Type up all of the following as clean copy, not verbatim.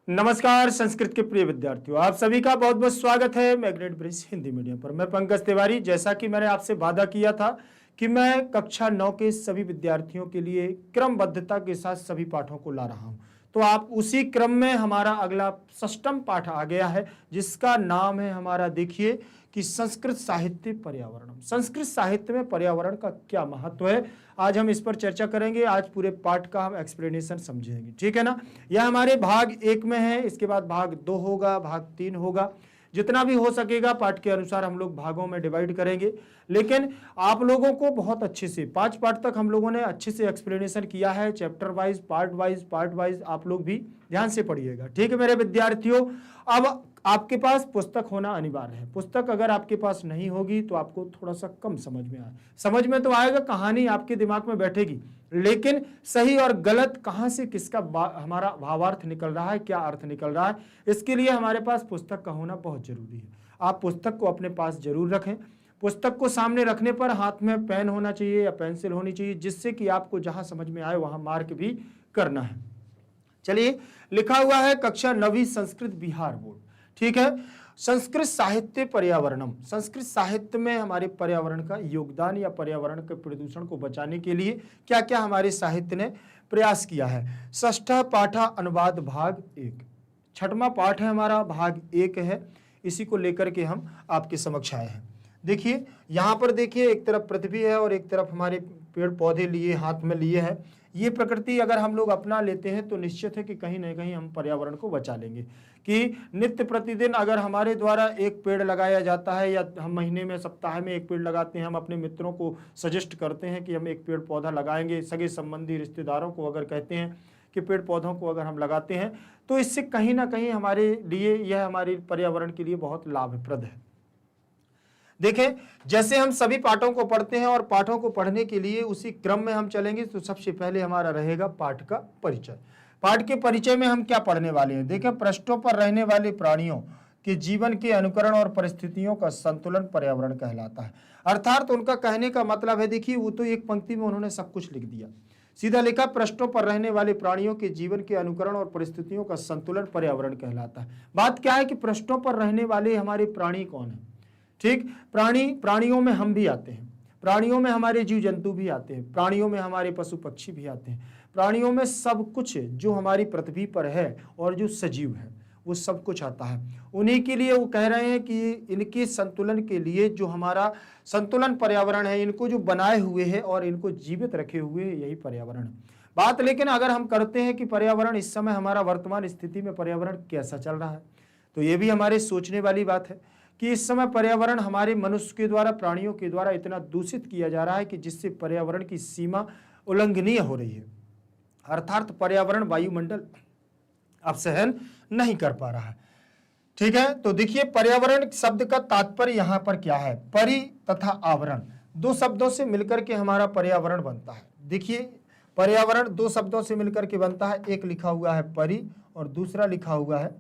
नमस्कार संस्कृत के प्रिय विद्यार्थियों, आप सभी का बहुत बहुत स्वागत है मैग्नेट ब्रिज हिंदी मीडियम पर। मैं पंकज तिवारी। जैसा कि मैंने आपसे वादा किया था कि मैं कक्षा 9 के सभी विद्यार्थियों के लिए क्रमबद्धता के साथ सभी पाठों को ला रहा हूं, तो आप उसी क्रम में हमारा अगला षष्ठम पाठ आ गया है, जिसका नाम है हमारा, देखिए कि संस्कृत साहित्य पर्यावरणम। संस्कृत साहित्य में पर्यावरण का क्या महत्व है, आज हम इस पर चर्चा करेंगे। आज पूरे पाठ का हम एक्सप्लेनेशन समझेंगे, ठीक है ना। यह हमारे भाग 1 में है, इसके बाद भाग 2 होगा, भाग 3 होगा। जितना भी हो सकेगा पाठ के अनुसार हम लोग भागों में डिवाइड करेंगे। लेकिन आप लोगों को बहुत अच्छे से 5 पार्ट तक हम लोगों ने अच्छे से एक्सप्लेनेशन किया है, चैप्टर वाइज, पार्ट वाइज आप लोग भी ध्यान से पढ़िएगा, ठीक है मेरे विद्यार्थियों। अब आपके पास पुस्तक होना अनिवार्य है। पुस्तक अगर आपके पास नहीं होगी तो आपको थोड़ा सा कम समझ में आए। समझ में तो आएगा, कहानी आपके दिमाग में बैठेगी, लेकिन सही और गलत कहां से किसका हमारा भावार्थ निकल रहा है, क्या अर्थ निकल रहा है, इसके लिए हमारे पास पुस्तक का होना बहुत जरूरी है। आप पुस्तक को अपने पास जरूर रखें। पुस्तक को सामने रखने पर हाथ में पेन होना चाहिए या पेंसिल होनी चाहिए, जिससे कि आपको जहां समझ में आए वहां मार्क भी करना है। चलिए, लिखा हुआ है कक्षा 9वीं संस्कृत बिहार बोर्ड, ठीक है। संस्कृत साहित्य पर्यावरणम। संस्कृत साहित्य में हमारे पर्यावरण का योगदान या पर्यावरण के प्रदूषण को बचाने के लिए क्या क्या हमारे साहित्य ने प्रयास किया है। षष्ठा पाठा अनुवाद भाग 1, छठवां पाठ है हमारा, भाग 1 है। इसी को लेकर के हम आपके समक्ष आए हैं। देखिए यहाँ पर, देखिए एक तरफ पृथ्वी है और एक तरफ हमारे पेड़ पौधे लिए हाथ में लिए हैं। ये प्रकृति अगर हम लोग अपना लेते हैं तो निश्चित है कि कहीं ना कहीं हम पर्यावरण को बचा लेंगे। कि नित्य प्रतिदिन अगर हमारे द्वारा एक पेड़ लगाया जाता है, या हम महीने में, सप्ताह में एक पेड़ लगाते हैं, हम अपने मित्रों को सजेस्ट करते हैं कि हम एक पेड़ पौधा लगाएंगे, सगे संबंधी रिश्तेदारों को अगर कहते हैं कि पेड़ पौधों को अगर हम लगाते हैं, तो इससे कहीं ना कहीं हमारे लिए, यह हमारे पर्यावरण के लिए बहुत लाभप्रद है। देखें, जैसे हम सभी पाठों को पढ़ते हैं और पाठों को पढ़ने के लिए उसी क्रम में हम चलेंगे, तो सबसे पहले हमारा रहेगा पाठ का परिचय। पाठ के परिचय में हम क्या पढ़ने वाले हैं। देखें, पृष्ठों पर रहने वाले प्राणियों के जीवन के अनुकरण और परिस्थितियों का संतुलन पर्यावरण कहलाता है। अर्थात उनका कहने का मतलब है, देखिए वो तो एक पंक्ति में उन्होंने सब कुछ लिख दिया। सीधा लिखा, पृष्ठों पर रहने वाले प्राणियों के जीवन के अनुकरण और परिस्थितियों का संतुलन पर्यावरण कहलाता है। बात क्या है कि पृष्ठों पर रहने वाले हमारे प्राणी कौन है, ठीक। प्राणियों में हम भी आते हैं, प्राणियों में हमारे जीव जंतु भी आते हैं, प्राणियों में हमारे पशु पक्षी भी आते हैं, प्राणियों में सब कुछ जो हमारी पृथ्वी पर है और जो सजीव है वो सब कुछ आता है। उन्हीं के लिए वो कह रहे हैं कि इनके संतुलन के लिए जो हमारा संतुलन पर्यावरण है, इनको जो बनाए हुए है और इनको जीवित रखे हुए है, यही पर्यावरण है। बात लेकिन अगर हम करते हैं कि पर्यावरण इस समय हमारा वर्तमान स्थिति में पर्यावरण कैसा चल रहा है, तो ये भी हमारे सोचने वाली बात है कि इस समय पर्यावरण हमारे मनुष्य के द्वारा, प्राणियों के द्वारा इतना दूषित किया जा रहा है कि जिससे पर्यावरण की सीमा उल्लंघनीय हो रही है। अर्थात पर्यावरण, वायुमंडल अब सहन नहीं कर पा रहा है, ठीक है। तो देखिए, पर्यावरण शब्द का तात्पर्य यहां पर क्या है। परि तथा आवरण, दो शब्दों से मिलकर के हमारा पर्यावरण बनता है। देखिए, पर्यावरण दो शब्दों से मिलकर के बनता है, एक लिखा हुआ है परि और दूसरा लिखा हुआ है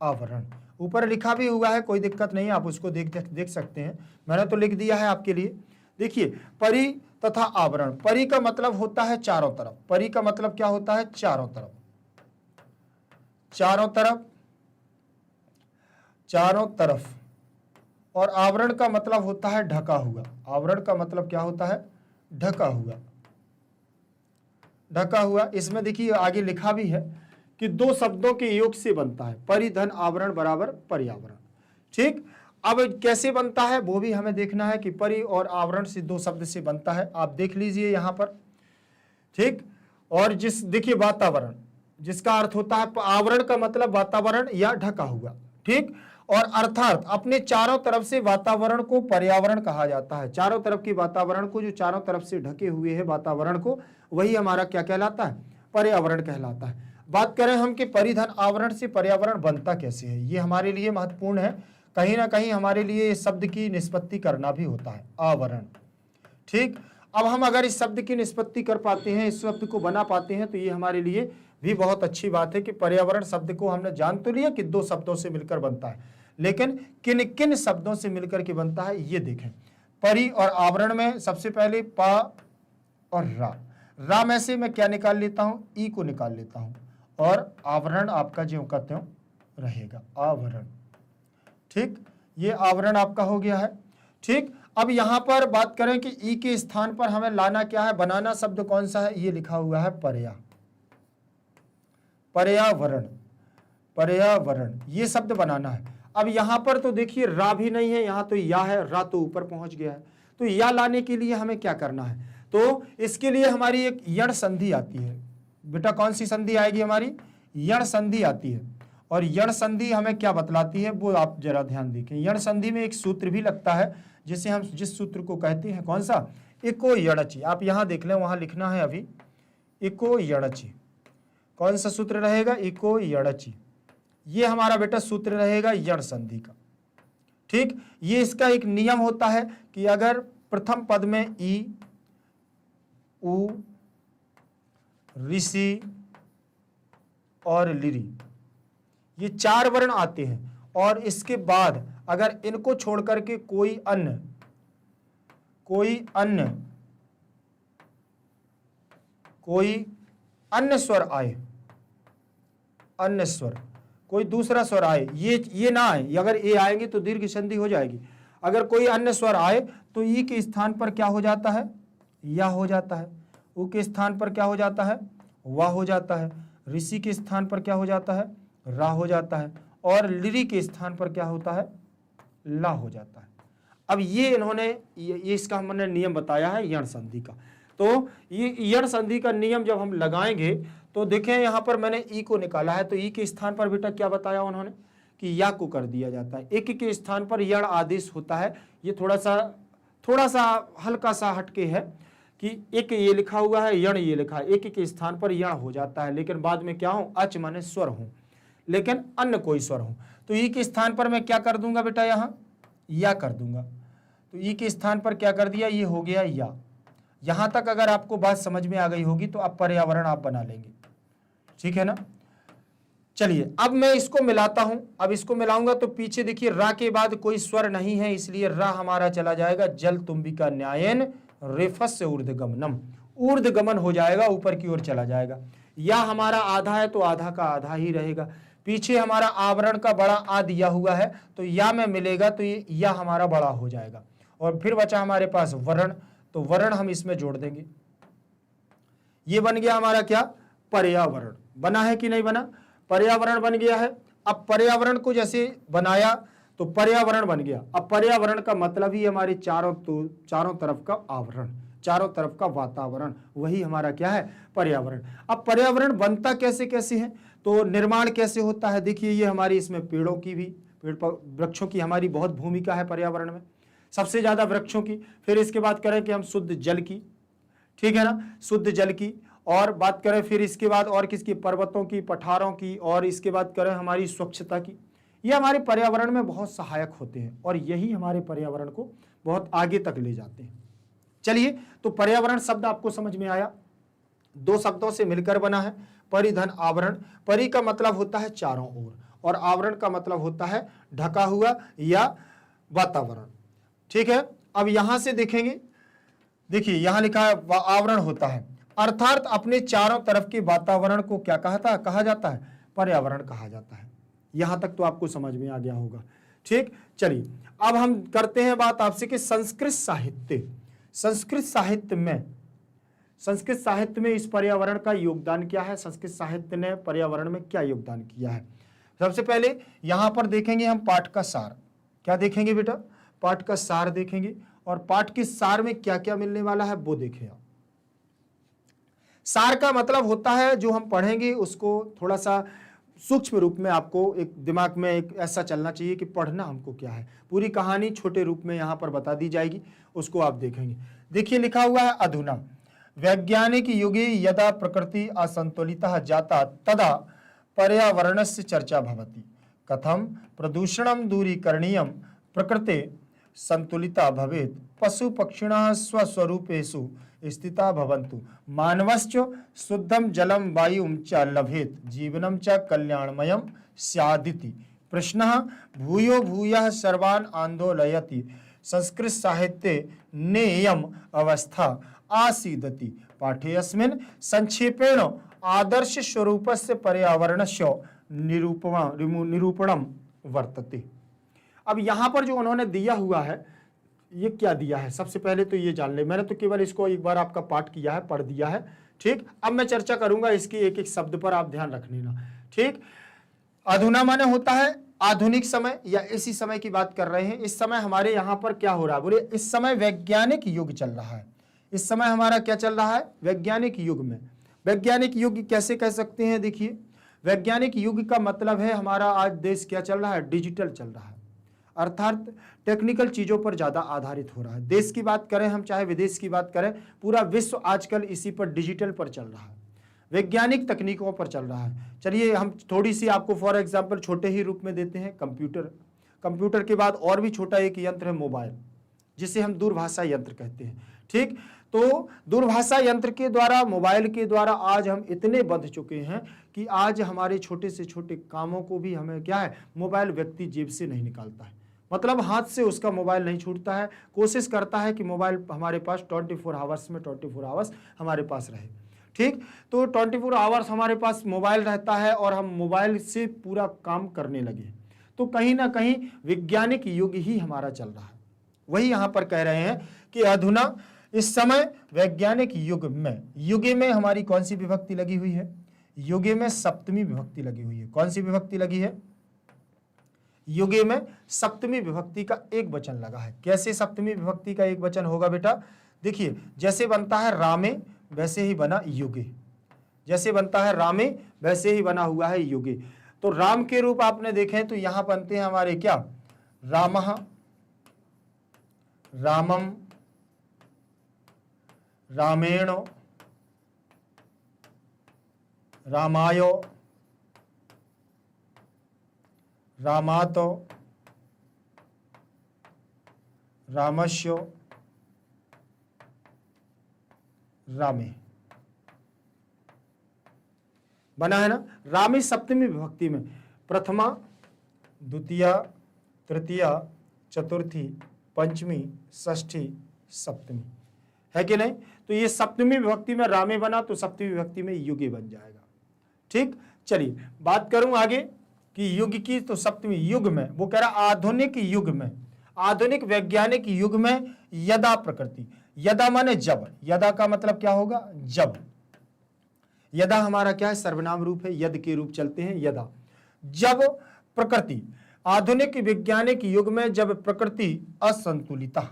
आवरण। ऊपर लिखा भी हुआ है, कोई दिक्कत नहीं, आप उसको देख सकते हैं, मैंने तो लिख दिया है आपके लिए। देखिए, परि तथा आवरण। परि का मतलब होता है चारों तरफ। परि का मतलब क्या होता है, चारों तरफ, चारों तरफ, चारों तरफ। और आवरण का मतलब होता है ढका हुआ। आवरण का मतलब क्या होता है, ढका हुआ, ढका हुआ। इसमें देखिए आगे लिखा भी है कि दो शब्दों के योग से बनता है, परिधन आवरण बराबर पर्यावरण, ठीक। अब कैसे बनता है वो भी हमें देखना है कि परि और आवरण से दो शब्द से बनता है। आप देख लीजिए यहां पर, ठीक। और देखिए वातावरण, जिसका अर्थ होता है, आवरण का मतलब वातावरण या ढका हुआ, ठीक। और अर्थात अपने चारों तरफ से वातावरण को पर्यावरण कहा जाता है। चारों तरफ के वातावरण को, जो चारों तरफ से ढके हुए है वातावरण को, वही हमारा क्या कहलाता है, पर्यावरण कहलाता है। बात करें हम कि परिधन आवरण से पर्यावरण बनता कैसे है, ये हमारे लिए महत्वपूर्ण है। कहीं ना कहीं हमारे लिए इस शब्द की निष्पत्ति करना भी होता है, आवरण, ठीक। अब हम अगर इस शब्द की निष्पत्ति कर पाते हैं, इस शब्द को बना पाते हैं, तो ये हमारे लिए भी बहुत अच्छी बात है कि पर्यावरण शब्द को हमने जान तो लिया कि दो शब्दों से मिलकर बनता है, लेकिन किन किन शब्दों से मिलकर के बनता है ये देखें। परि और आवरण में सबसे पहले पा और रा। रा में से मैं क्या निकाल लेता हूं, ई को निकाल लेता हूं, और आवरण आपका ज्यों का त्यों रहेगा, आवरण। ठीक, ये आवरण आपका हो गया है। ठीक, अब यहां पर बात करें कि ई के स्थान पर हमें लाना क्या है, बनाना शब्द कौन सा है, ये लिखा हुआ है पर्यावरण, पर्यावरण, ये शब्द बनाना है। अब यहां पर तो देखिए रा भी नहीं है, यहां तो या है, रा तो ऊपर पहुंच गया है। तो या लाने के लिए हमें क्या करना है, तो इसके लिए हमारी एक यण संधि आती है। बेटा कौन सी संधि आएगी हमारी, यण संधि आती है। और यण संधि हमें क्या बतलाती है वो आप जरा ध्यान देखें। यण संधि में एक सूत्र भी लगता है जिसे हम जिस सूत्र को कहते हैं कौन सा, इको यणचि। आप यहां देख लें, वहां लिखना है अभी इको यणचि। कौन सा सूत्र रहेगा, इको यणचि। ये हमारा बेटा सूत्र रहेगा यण संधि का। ठीक, ये इसका एक नियम होता है कि अगर प्रथम पद में ई, उ, ऋषि और लिरी ये 4 वर्ण आते हैं, और इसके बाद अगर इनको छोड़ करके कोई अन्य स्वर आए, अन्य स्वर, कोई दूसरा स्वर आए, ये ना आए, अगर ए आएंगे तो दीर्घ संधि हो जाएगी। अगर कोई अन्य स्वर आए तो ई के स्थान पर क्या हो जाता है, या हो जाता है। उ के स्थान पर क्या हो जाता है, वा हो जाता है। ऋषि के स्थान पर क्या हो जाता है, रा हो जाता है। और लिरी के स्थान पर क्या होता है, ला हो जाता है। अब ये इन्होंने ये इसका हमने नियम बताया है यण संधि का। तो ये यण संधि का नियम जब हम लगाएंगे तो देखें यहां पर मैंने ई को निकाला है, तो ई के स्थान पर बेटा क्या बताया उन्होंने कि या को कर दिया जाता है। एक के स्थान पर यण आदेश होता है। ये थोड़ा सा हल्का सा हटके है कि एक ये लिखा हुआ है, यण ये लिखा है, एक के स्थान पर यण हो जाता है, लेकिन बाद में क्या हो, अच माने स्वर हो, लेकिन अन्य कोई स्वर हो। तो ई के स्थान पर मैं क्या कर दूंगा बेटा, यहां या कर दूंगा। तो ई के स्थान पर क्या कर दिया, ये हो गया या। यहां तक अगर आपको बात समझ में आ गई होगी तो अब पर्यावरण आप बना लेंगे, ठीक है ना। चलिए अब मैं इसको मिलाता हूं। अब इसको मिलाऊंगा तो पीछे देखिए रा के बाद कोई स्वर नहीं है, इसलिए रा हमारा चला जाएगा जल तुम्बिका न्यायन रेफस्य ऊर्ध्वगमनम, ऊर्ध्वगमन हो जाएगा, ऊपर की ओर चला जाएगा। या हमारा आधा है तो आधा का आधा ही रहेगा। पीछे हमारा आवरण का बड़ा आ दिया हुआ है, तो या में मिलेगा तो ये या हमारा बड़ा हो जाएगा। और फिर बचा हमारे पास वर्ण, तो वर्ण हम इसमें जोड़ देंगे। ये बन गया हमारा क्या, पर्यावरण। बना है कि नहीं बना, पर्यावरण बन गया है। अब पर्यावरण को जैसे बनाया तो पर्यावरण बन गया। अब पर्यावरण का मतलब ही हमारे चारों तरफ का आवरण, चारों तरफ का वातावरण, वही हमारा क्या है, पर्यावरण। अब पर्यावरण बनता कैसे कैसे है, तो निर्माण कैसे होता है, देखिए ये हमारी इसमें पेड़ों की भी, वृक्षों की हमारी बहुत भूमिका है पर्यावरण में, सबसे ज्यादा वृक्षों की। फिर इसके बाद करें कि हम शुद्ध जल की, ठीक है ना, शुद्ध जल की। और बात करें फिर इसके बाद और किसकी, पर्वतों की, पठारों की। और इसके बाद करें हमारी स्वच्छता की। ये हमारे पर्यावरण में बहुत सहायक होते हैं और यही हमारे पर्यावरण को बहुत आगे तक ले जाते हैं। चलिए, तो पर्यावरण शब्द आपको समझ में आया, 2 शब्दों से मिलकर बना है, परिधन आवरण। परि का मतलब होता है चारों ओर, और आवरण का मतलब होता है ढका हुआ या वातावरण, ठीक है। अब यहां से देखेंगे, देखिए यहां लिखा है आवरण होता है, अर्थात अपने चारों तरफ के वातावरण को क्या कहा जाता है, पर्यावरण कहा जाता है। यहां तक तो आपको समझ में आ गया होगा, ठीक। चलिए अब हम करते हैं बात आपसे कि संस्कृत साहित्य में इस पर्यावरण का योगदान क्या है, संस्कृत साहित्य ने पर्यावरण में क्या योगदान किया है। सबसे पहले यहां पर देखेंगे हम पाठ का सार। क्या देखेंगे बेटा, पाठ का सार देखेंगे, और पाठ के सार में क्या क्या मिलने वाला है वो देखें आप। सार का मतलब होता है जो हम पढ़ेंगे उसको थोड़ा सा सूक्ष्म रूप में आपको एक दिमाग में एक ऐसा चलना चाहिए कि पढ़ना हमको क्या है। पूरी कहानी छोटे रूप में यहाँ पर बता दी जाएगी, उसको आप देखेंगे। देखिए लिखा हुआ है, अधुना वैज्ञानिक युगे यदा प्रकृति असंतुलिता जाता तदा पर्यावरणस्य चर्चा भवति, कथम प्रदूषणं दूरीकरणीयं प्रकृते संतुलिता भवेत्, पशु पक्षिणः स्वस्वरूपेषु स्थिता भवन्तु, मानवश्च शुद्धं जलं वायुं च लभेत्, जीवनं च कल्याणमयं स्यादिति। प्रश्नः भूयो भूयः सर्वान् आन्दोलयति, संस्कृत साहित्ये नेयम् अवस्था आसीदति। पाठेऽस्मिन् संक्षेपेण आदर्श स्वरूपस्य पर्यावरणस्य निरूपणम वर्तते। अब यहां पर जो उन्होंने दिया हुआ है, ये क्या दिया है, सबसे पहले तो ये जान ले। मैंने तो केवल इसको एक बार आपका पाठ किया है, पढ़ दिया है, ठीक। अब मैं चर्चा करूंगा इसकी एक एक शब्द पर, आप ध्यान रख लेना, ठीक। अधुना माने होता है आधुनिक समय या इसी समय की बात कर रहे हैं। इस समय हमारे यहाँ पर क्या हो रहा है, बोले इस समय वैज्ञानिक युग चल रहा है। इस समय हमारा क्या चल रहा है, वैज्ञानिक युग में। वैज्ञानिक युग कैसे कह सकते हैं, देखिए वैज्ञानिक युग का मतलब है हमारा आज देश क्या चल रहा है, डिजिटल चल रहा है, अर्थात टेक्निकल चीजों पर ज्यादा आधारित हो रहा है। देश की बात करें हम, चाहे विदेश की बात करें, पूरा विश्व आजकल इसी पर डिजिटल पर चल रहा है, वैज्ञानिक तकनीकों पर चल रहा है। चलिए हम थोड़ी सी आपको फॉर एग्जांपल छोटे ही रूप में देते हैं, कंप्यूटर। कंप्यूटर के बाद और भी छोटा एक यंत्र है मोबाइल, जिसे हम दूरभाषा यंत्र कहते हैं, ठीक। तो दूरभाषा यंत्र के द्वारा, मोबाइल के द्वारा आज हम इतने बंध चुके हैं कि आज हमारे छोटे से छोटे कामों को भी हमें क्या है, मोबाइल व्यक्ति जेब से नहीं निकालता है, मतलब हाथ से उसका मोबाइल नहीं छूटता है। कोशिश करता है कि मोबाइल हमारे पास 24 आवर्स में 24 आवर्स हमारे पास रहे, ठीक। तो 24 आवर्स हमारे पास मोबाइल रहता है और हम मोबाइल से पूरा काम करने लगे, तो कहीं ना कहीं वैज्ञानिक युग ही हमारा चल रहा है। वही यहां पर कह रहे हैं कि अधुना इस समय वैज्ञानिक युग में, युगे में हमारी कौन सी विभक्ति लगी हुई है, युगे में सप्तमी विभक्ति लगी हुई है। कौन सी विभक्ति लगी है, युगे में सप्तमी विभक्ति का एक वचन लगा है। कैसे सप्तमी विभक्ति का एक वचन होगा बेटा, देखिए जैसे बनता है रामे वैसे ही बना युगे, जैसे बनता है रामे वैसे ही बना हुआ है युगे। तो राम के रूप आपने देखे तो यहां बनते हैं हमारे क्या, रामः, रामम, रामेण, रामायो, रामातो, रामस्यो, रामे। बना है ना, रामे सप्तमी विभक्ति में, प्रथमा, द्वितीया, तृतीया, चतुर्थी, पंचमी, षष्ठी, सप्तमी, है कि नहीं। तो ये सप्तमी विभक्ति में रामे बना तो सप्तमी विभक्ति में युगे बन जाएगा, ठीक। चलिए बात करूं आगे कि युग की, तो सप्तमी युग में वो कह रहा आधुनिक युग में, आधुनिक वैज्ञानिक युग में यदा प्रकृति, यदा माने जब, यदा का मतलब क्या होगा, जब। यदा हमारा क्या है, सर्वनाम रूप है, यद के रूप चलते हैं, यदा। जब प्रकृति, आधुनिक वैज्ञानिक युग में जब प्रकृति असंतुलिता,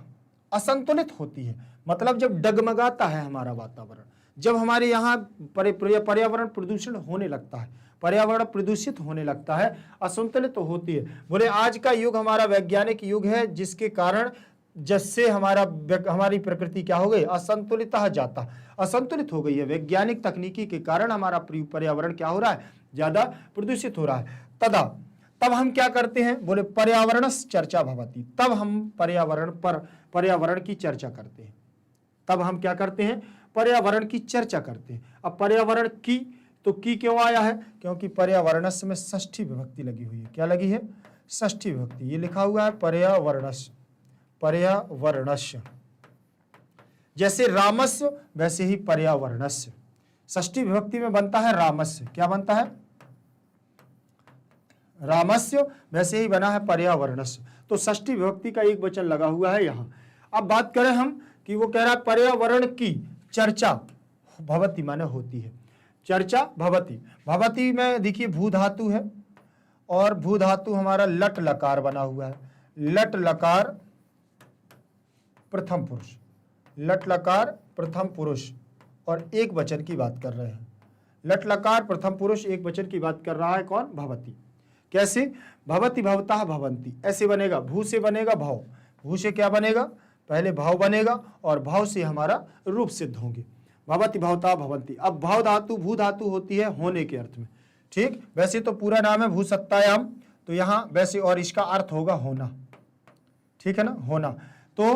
असंतुलित होती है, मतलब जब डगमगाता है हमारा वातावरण, जब हमारे यहाँ पर्यावरण प्रदूषण होने लगता है, पर्यावरण प्रदूषित होने लगता है, असंतुलित तो होती है। बोले आज का युग हमारा वैज्ञानिक युग है, जिसके कारण जिससे हमारी प्रकृति क्या हो गई, असंतुलित जाता, असंतुलित हो गई है। वैज्ञानिक तकनीकी के कारण हमारा पर्यावरण क्या हो रहा है, ज्यादा प्रदूषित हो रहा है। तदा, तब हम क्या करते हैं, बोले पर्यावरण चर्चा भवती, तब हम पर्यावरण की चर्चा करते हैं। तब हम क्या करते हैं, पर्यावरण की चर्चा करते हैं। अब पर्यावरण की, तो की क्यों आया है, क्योंकि पर्यावरणस्य में षष्ठी विभक्ति लगी हुई है। क्या लगी है, षष्ठी विभक्ति, ये लिखा हुआ है पर्यावरणस्य, पर्यावरणस्य, जैसे रामस्य वैसे ही पर्यावरणस्य। षष्ठी विभक्ति में बनता है रामस्य, क्या बनता है, रामस्य, वैसे ही बना है पर्यावरणस्य। तो षष्ठी विभक्ति का एक वचन लगा हुआ है यहाँ। अब बात करें हम कि वो कह रहा है पर्यावरण की चर्चा भवती माने होती है, चर्चा भवती। भवती में देखिए भू धातु है और भू धातु हमारा लट लकार बना हुआ है, लट लकार प्रथम पुरुष, लट लकार प्रथम पुरुष और एक वचन की बात कर रहे हैं। लट लकार प्रथम पुरुष एक वचन की बात कर रहा है, कौन, भवती। कैसे, भवती भवता भवंती, ऐसे बनेगा, भू से बनेगा भाव, भू से क्या बनेगा, पहले भाव बनेगा और भाव से हमारा रूप सिद्ध होंगे, भवती भवता भवंती। अब भाव धातु भू धातु होती है होने के अर्थ में, ठीक। वैसे तो पूरा नाम है भू सत्तायाम, तो यहाँ वैसे और इसका अर्थ होगा होना, ठीक है ना, होना। तो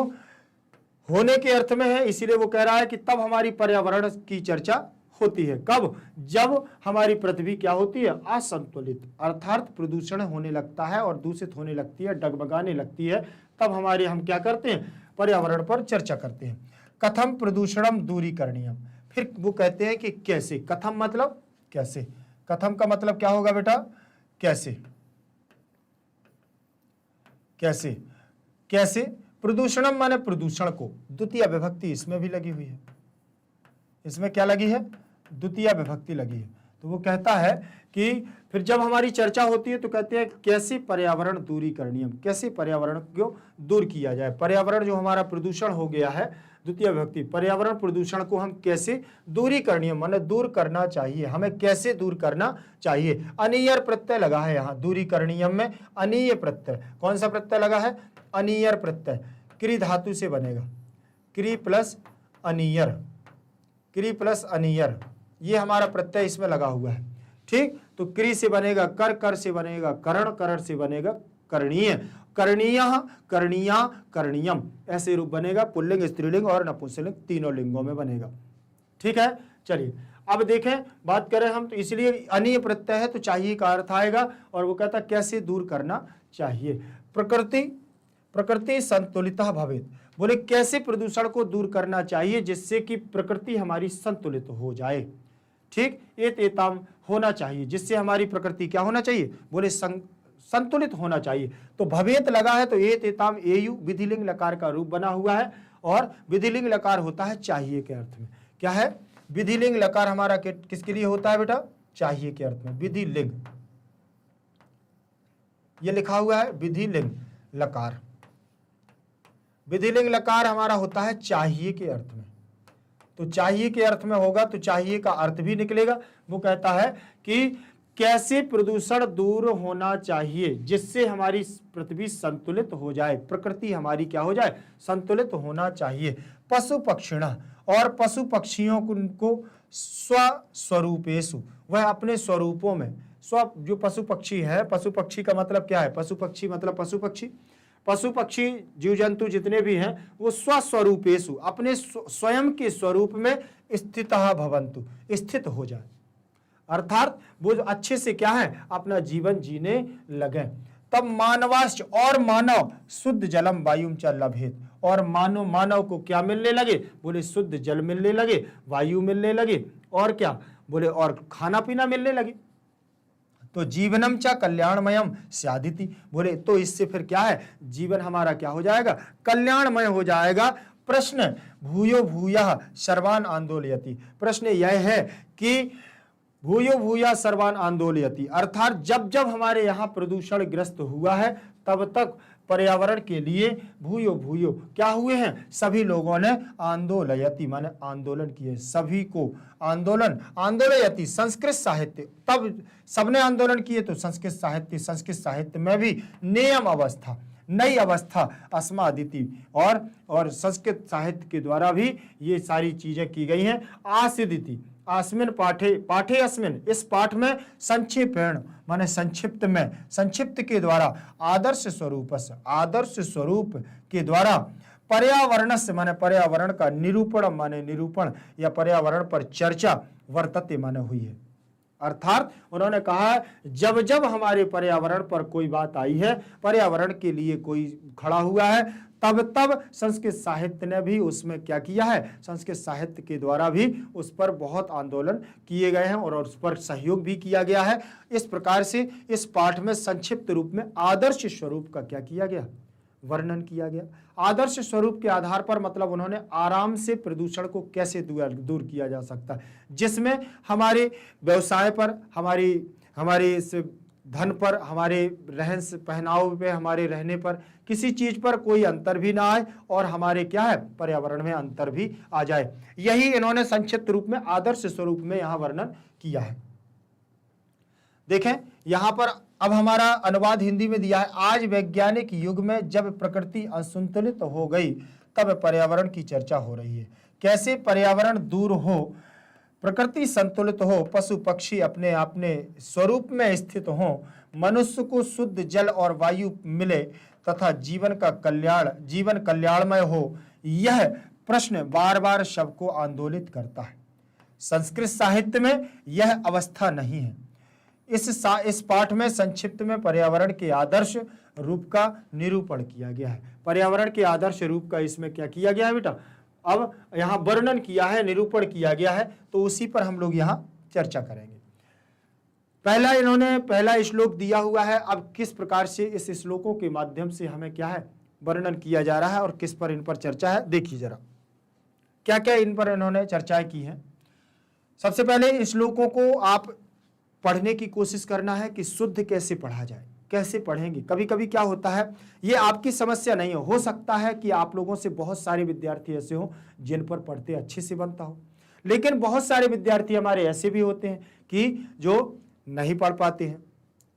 होने के अर्थ में है, इसीलिए वो कह रहा है कि तब हमारी पर्यावरण की चर्चा होती है। कब, जब हमारी पृथ्वी क्या होती है, असंतुलित, अर्थात प्रदूषण होने लगता है और दूषित होने लगती है, डगमगाने लगती है, तब हमारे हम क्या करते हैं, पर्यावरण पर चर्चा करते हैं। कथम प्रदूषणम दूरीकरणीयम, फिर वो कहते हैं कि कैसे, कथम मतलब कैसे। कथम का मतलब क्या होगा बेटा, कैसे। कैसे, कैसे प्रदूषणम माने प्रदूषण को, द्वितीय विभक्ति इसमें भी लगी हुई है। इसमें क्या लगी है, द्वितीय विभक्ति लगी है। तो वो कहता है कि फिर जब हमारी चर्चा होती है तो कहते हैं कैसे पर्यावरण दूरीकरणीयम, कैसे पर्यावरण को दूर किया जाए। पर्यावरण जो हमारा प्रदूषण हो गया है, द्वितीय विभक्ति, पर्यावरण प्रदूषण को हम कैसे दूरीकरणीयम माने दूर करना चाहिए, हमें कैसे दूर करना चाहिए। अनियर प्रत्यय लगा है यहाँ दूरीकरणीयम में, अनीय प्रत्यय। कौन सा प्रत्यय लगा है, अनियर प्रत्यय। क्री धातु से बनेगा, क्री प्लस अनियर, क्री प्लस अनियर, ये हमारा प्रत्यय इसमें लगा हुआ है। ठीक, तो क्री से बनेगा कर, कर से बनेगा करण, करण से बनेगा करणीय, करणीय, करणीया, करणीयम, ऐसे रूप बनेगा। पुल्लिंग, स्त्रीलिंग और नपुंसकलिंग तीनों लिंगों में बनेगा। ठीक है, चलिए अब देखें, बात करें हम, तो इसलिए अनीय प्रत्यय है तो चाहिए का अर्थ आएगा, और वो कहता कैसे दूर करना चाहिए। प्रकृति, प्रकृति संतुलिता भवेत्, बोले कैसे प्रदूषण को दूर करना चाहिए जिससे कि प्रकृति हमारी संतुलित हो जाए। ठीक, एताम होना चाहिए, जिससे हमारी प्रकृति क्या होना चाहिए, बोले संतुलित होना चाहिए। तो भवेत लगा है तो एताम एयु विधिलिंग लकार का रूप बना हुआ है, और विधिलिंग लकार होता है चाहिए के अर्थ में। क्या है, विधिलिंग लकार हमारा किसके लिए होता है बेटा, चाहिए के अर्थ में। विधिलिंग, ये लिखा हुआ है विधिलिंग लकार, विधिलिंग लकार हमारा होता है चाहिए के अर्थ में। तो चाहिए के अर्थ में होगा तो चाहिए का अर्थ भी निकलेगा। वो कहता है कि कैसे प्रदूषण दूर होना चाहिए जिससे हमारी पृथ्वी संतुलित हो जाए, प्रकृति हमारी क्या हो जाए, संतुलित होना चाहिए। पशु पक्षिणः, और पशु पक्षियों को स्वस्वरूपेषु, वह अपने स्वरूपों में, स्व जो पशु पक्षी है, पशु पक्षी का मतलब क्या है, पशु पक्षी मतलब पशु पक्षी, पशु पक्षी जीव जंतु जितने भी हैं वो स्वस्वरूपेषु अपने स्वयं के स्वरूप में स्थितः भवन्तु, स्थित हो जाए, अर्थात वो अच्छे से क्या है अपना जीवन जीने लगे। तब मानवाश्च, और मानव शुद्ध जलम वायुम च लभेत, और मानव को क्या मिलने लगे, बोले शुद्ध जल मिलने लगे, वायु मिलने लगे, और क्या बोले और खाना पीना मिलने लगे। तो जीवनम च कल्याणमयम स्यादिति, बोले तो इससे फिर क्या है, जीवन हमारा क्या हो जाएगा, कल्याणमय हो जाएगा। प्रश्न भूयो भूयः सर्वान आंदोलयति, प्रश्न यह है कि भूयो भूया सर्वान आंदोलयति, अर्थात जब जब हमारे यहाँ प्रदूषण ग्रस्त हुआ है तब तक पर्यावरण के लिए भूयो भूयो क्या हुए हैं, सभी लोगों ने आंदोलयति माने आंदोलन किए, सभी को आंदोलन, आंदोलयति संस्कृत साहित्य, तब सबने आंदोलन किए तो संस्कृत साहित्य में भी नियम अवस्था, नई अवस्था अस्मादिति, और संस्कृत साहित्य के द्वारा भी ये सारी चीजें की गई हैं। आसिदिति, अस्मिन पाठे अस्मिन, इस पाठ में संक्षेपेण माने संक्षिप्त में, संक्षिप्त के द्वारा आदर्श स्वरूप के द्वारा पर्यावरणस्य माने पर्यावरण का निरूपण माने निरूपण, या पर्यावरण पर चर्चा वर्तते माने हुई है। अर्थात उन्होंने कहा जब जब हमारे पर्यावरण पर कोई बात आई है, पर्यावरण के लिए कोई खड़ा हुआ है, तब तब संस्कृत साहित्य ने भी उसमें क्या किया है, संस्कृत साहित्य के द्वारा भी उस पर बहुत आंदोलन किए गए हैं और उस पर सहयोग भी किया गया है। इस प्रकार से इस पाठ में संक्षिप्त रूप में आदर्श स्वरूप का क्या किया गया, वर्णन किया गया। आदर्श स्वरूप के आधार पर मतलब उन्होंने आराम से प्रदूषण को कैसे दूर किया जा सकता है, जिसमें हमारे व्यवसाय पर, हमारे इस धन पर, हमारे रहन पहनाव पे, हमारे रहने पर, किसी चीज पर कोई अंतर भी ना आए और हमारे क्या है पर्यावरण में अंतर भी आ जाए। यही इन्होंने संक्षिप्त रूप में आदर्श स्वरूप में यहां वर्णन किया है। देखें यहां पर अब हमारा अनुवाद हिंदी में दिया है। आज वैज्ञानिक युग में जब प्रकृति असंतुलित हो गई तब पर्यावरण की चर्चा हो रही है। कैसे पर्यावरण दूर हो, प्रकृति संतुलित हो, पशु पक्षी अपने अपने स्वरूप में स्थित हो, मनुष्य को शुद्ध जल और वायु मिले तथा जीवन कल्याणमय हो, यह प्रश्न बार बार सबको आंदोलित करता है। संस्कृत साहित्य में यह अवस्था नहीं है। इस पाठ में संक्षिप्त में पर्यावरण के आदर्श रूप का निरूपण किया गया है। पर्यावरण के आदर्श रूप का इसमें क्या किया गया है बेटा, अब यहाँ वर्णन किया है, निरूपण किया गया है, तो उसी पर हम लोग यहाँ चर्चा करेंगे। पहला श्लोक दिया हुआ है। अब किस प्रकार से इस श्लोकों के माध्यम से हमें क्या है वर्णन किया जा रहा है और किस पर इन पर चर्चा है, देखिए जरा क्या क्या इन पर इन्होंने चर्चाएं की हैं। सबसे पहले इन श्लोकों को आप पढ़ने की कोशिश करना है कि शुद्ध कैसे पढ़ा जाए, कैसे पढ़ेंगे। कभी कभी क्या होता है, ये आपकी समस्या नहीं हो सकता है कि आप लोगों से बहुत सारे विद्यार्थी ऐसे हो जिन पर पढ़ते अच्छे से बनता हो, लेकिन बहुत सारे विद्यार्थी हमारे ऐसे भी होते हैं कि जो नहीं पढ़ पाते हैं।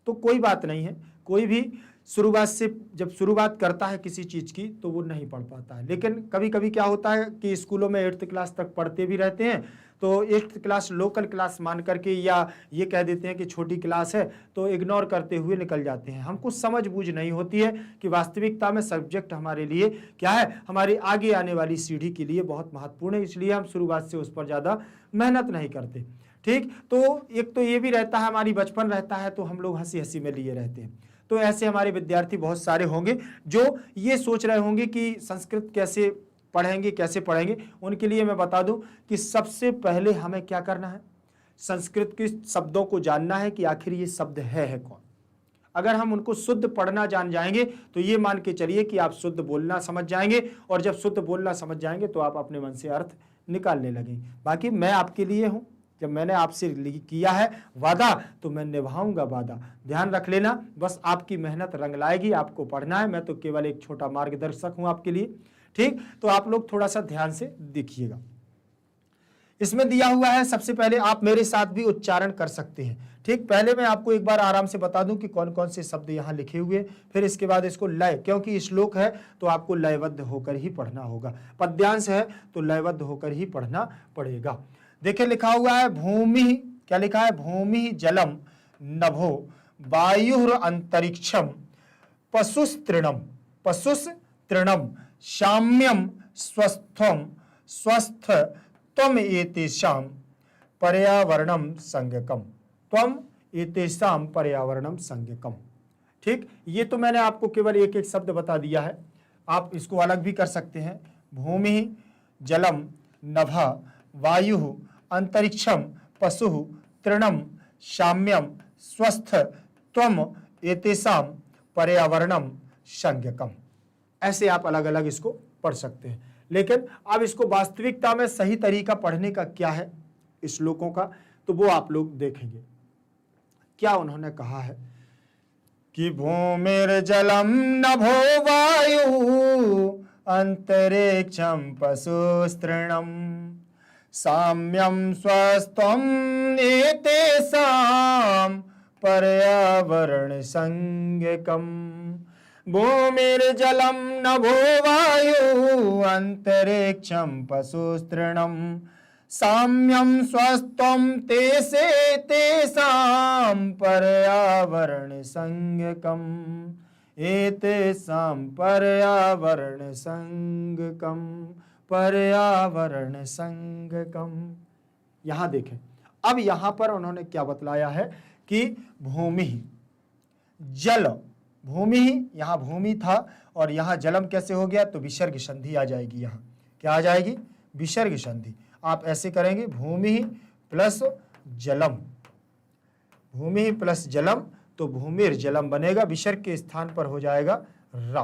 तो कोई बात नहीं है, कोई भी शुरुआत से जब शुरुआत करता है किसी चीज़ की तो वो नहीं पढ़ पाता है। लेकिन कभी कभी क्या होता है कि स्कूलों में 8th क्लास तक पढ़ते भी रहते हैं, तो 8th क्लास लोकल क्लास मान करके या ये कह देते हैं कि छोटी क्लास है तो इग्नोर करते हुए निकल जाते हैं। हमको समझ बूझ नहीं होती है कि वास्तविकता में सब्जेक्ट हमारे लिए क्या है, हमारी आगे आने वाली सीढ़ी के लिए बहुत महत्वपूर्ण है, इसलिए हम शुरुआत से उस पर ज़्यादा मेहनत नहीं करते। ठीक, तो एक तो ये भी रहता है, हमारी बचपन रहता है तो हम लोग हंसी हंसी में लिए रहते हैं। तो ऐसे हमारे विद्यार्थी बहुत सारे होंगे जो ये सोच रहे होंगे कि संस्कृत कैसे पढ़ेंगे, कैसे पढ़ेंगे। उनके लिए मैं बता दूं कि सबसे पहले हमें क्या करना है, संस्कृत के शब्दों को जानना है कि आखिर ये शब्द है कौन। अगर हम उनको शुद्ध पढ़ना जान जाएंगे तो ये मान के चलिए कि आप शुद्ध बोलना समझ जाएंगे, और जब शुद्ध बोलना समझ जाएंगे तो आप अपने मन से अर्थ निकालने लगेंगे। बाकी मैं आपके लिए हूँ, जब मैंने आपसे किया है वादा तो मैं निभाऊंगा वादा। ध्यान रख लेना, बस आपकी मेहनत रंग लाएगी, आपको पढ़ना है, मैं तो केवल एक छोटा मार्गदर्शक हूं आपके लिए। ठीक, तो आप लोग थोड़ा सा ध्यान से देखिएगा। इसमें दिया हुआ है, सबसे पहले आप मेरे साथ भी उच्चारण कर सकते हैं। ठीक, पहले मैं आपको एक बार आराम से बता दूं कि कौन कौन से शब्द यहाँ लिखे हुए, फिर इसके बाद इसको लय, क्योंकि श्लोक है तो आपको लयबद्ध होकर ही पढ़ना होगा, पद्यांश है तो लयबद्ध होकर ही पढ़ना पड़ेगा। देखिए लिखा हुआ है भूमि, क्या लिखा है, भूमि जलम नभो वायुर अंतरिक्षम पशुस्तृणम, पशुस्तृणम साम्यम स्वस्थम स्वस्थ त्वम एतेषाम पर्यावरणम संज्ञकम, त्वम एतेषाम पर्यावरणम संज्ञकम। ठीक, ये तो मैंने आपको केवल एक एक शब्द बता दिया है, आप इसको अलग भी कर सकते हैं। भूमि जलम नभा वायु अंतरिक्षम पशु तृणम साम्यम स्वस्थ त्वम एतेषाम पर्यावरणम संज्ञकम। ऐसे आप अलग अलग इसको पढ़ सकते हैं। लेकिन अब इसको वास्तविकता में सही तरीका पढ़ने का क्या है श्लोकों का, तो वो आप लोग देखेंगे। क्या उन्होंने कहा है कि भूमिर्जलम नभो वायु अंतरिक्षम पशुस्तृणम साम्यम स्वस्थम एतेषाम पर्यावरण संज्ञकम। भूमिर्जलम नभो वायु अंतरिक्षम पशुस्तृणम साम्यम स्वस्थम तेषां पर्यावरण संज्ञकम, एतेषां पर्यावरण संज्ञकम, पर्यावरण संज्ञकम। यहां देखें, अब यहां पर उन्होंने क्या बतलाया है कि भूमि जल, भूमि यहां भूमि था और यहां जलम कैसे हो गया, तो विसर्ग संधि आ जाएगी। यहां क्या आ जाएगी, विसर्ग संधि। आप ऐसे करेंगे भूमि प्लस जलम, भूमि प्लस जलम, तो भूमिर जलम बनेगा, विसर्ग के स्थान पर हो जाएगा रा,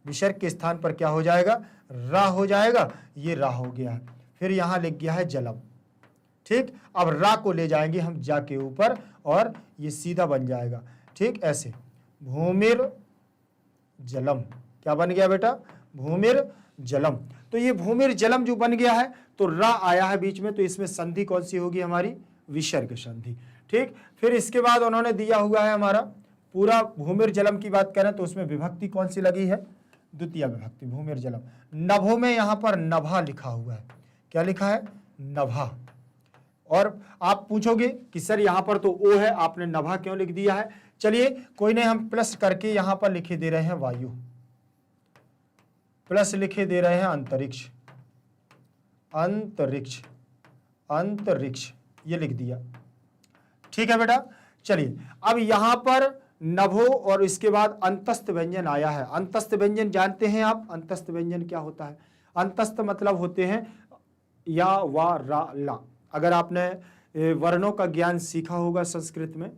विसर्ग के स्थान पर क्या हो जाएगा, रा हो जाएगा, ये रा हो गया है, फिर यहां लिख गया है जलम। ठीक, अब रा को ले जाएंगे हम जा के ऊपर और ये सीधा बन जाएगा। ठीक, ऐसे भूमिर जलम, क्या बन गया बेटा, भूमिर जलम। तो ये भूमिर जलम जो बन गया है तो रा आया है बीच में, तो इसमें संधि कौन सी होगी हमारी, विसर्ग संधि। ठीक, फिर इसके बाद उन्होंने दिया हुआ है हमारा पूरा भूमिर जलम की बात करें तो उसमें विभक्ति कौन सी लगी है, द्वितीय विभक्ति, भूमिर जलम। नभो में यहां पर नभा लिखा हुआ है, क्या लिखा है, नभा। और आप पूछोगे कि सर यहां पर तो ओ है, आपने नभा क्यों लिख दिया है। चलिए कोई नहीं, हम प्लस करके यहां पर लिखे दे रहे हैं वायु, प्लस लिखे दे रहे हैं अंतरिक्ष, अंतरिक्ष, अंतरिक्ष, ये लिख दिया। ठीक है बेटा, चलिए अब यहां पर नभो और इसके बाद अंतस्थ व्यंजन आया है। अंतस्थ व्यंजन जानते हैं आप, अंतस्थ व्यंजन क्या होता है, अंतस्थ मतलब होते हैं या, वा, रा, ला। अगर आपने वर्णों का ज्ञान सीखा होगा संस्कृत में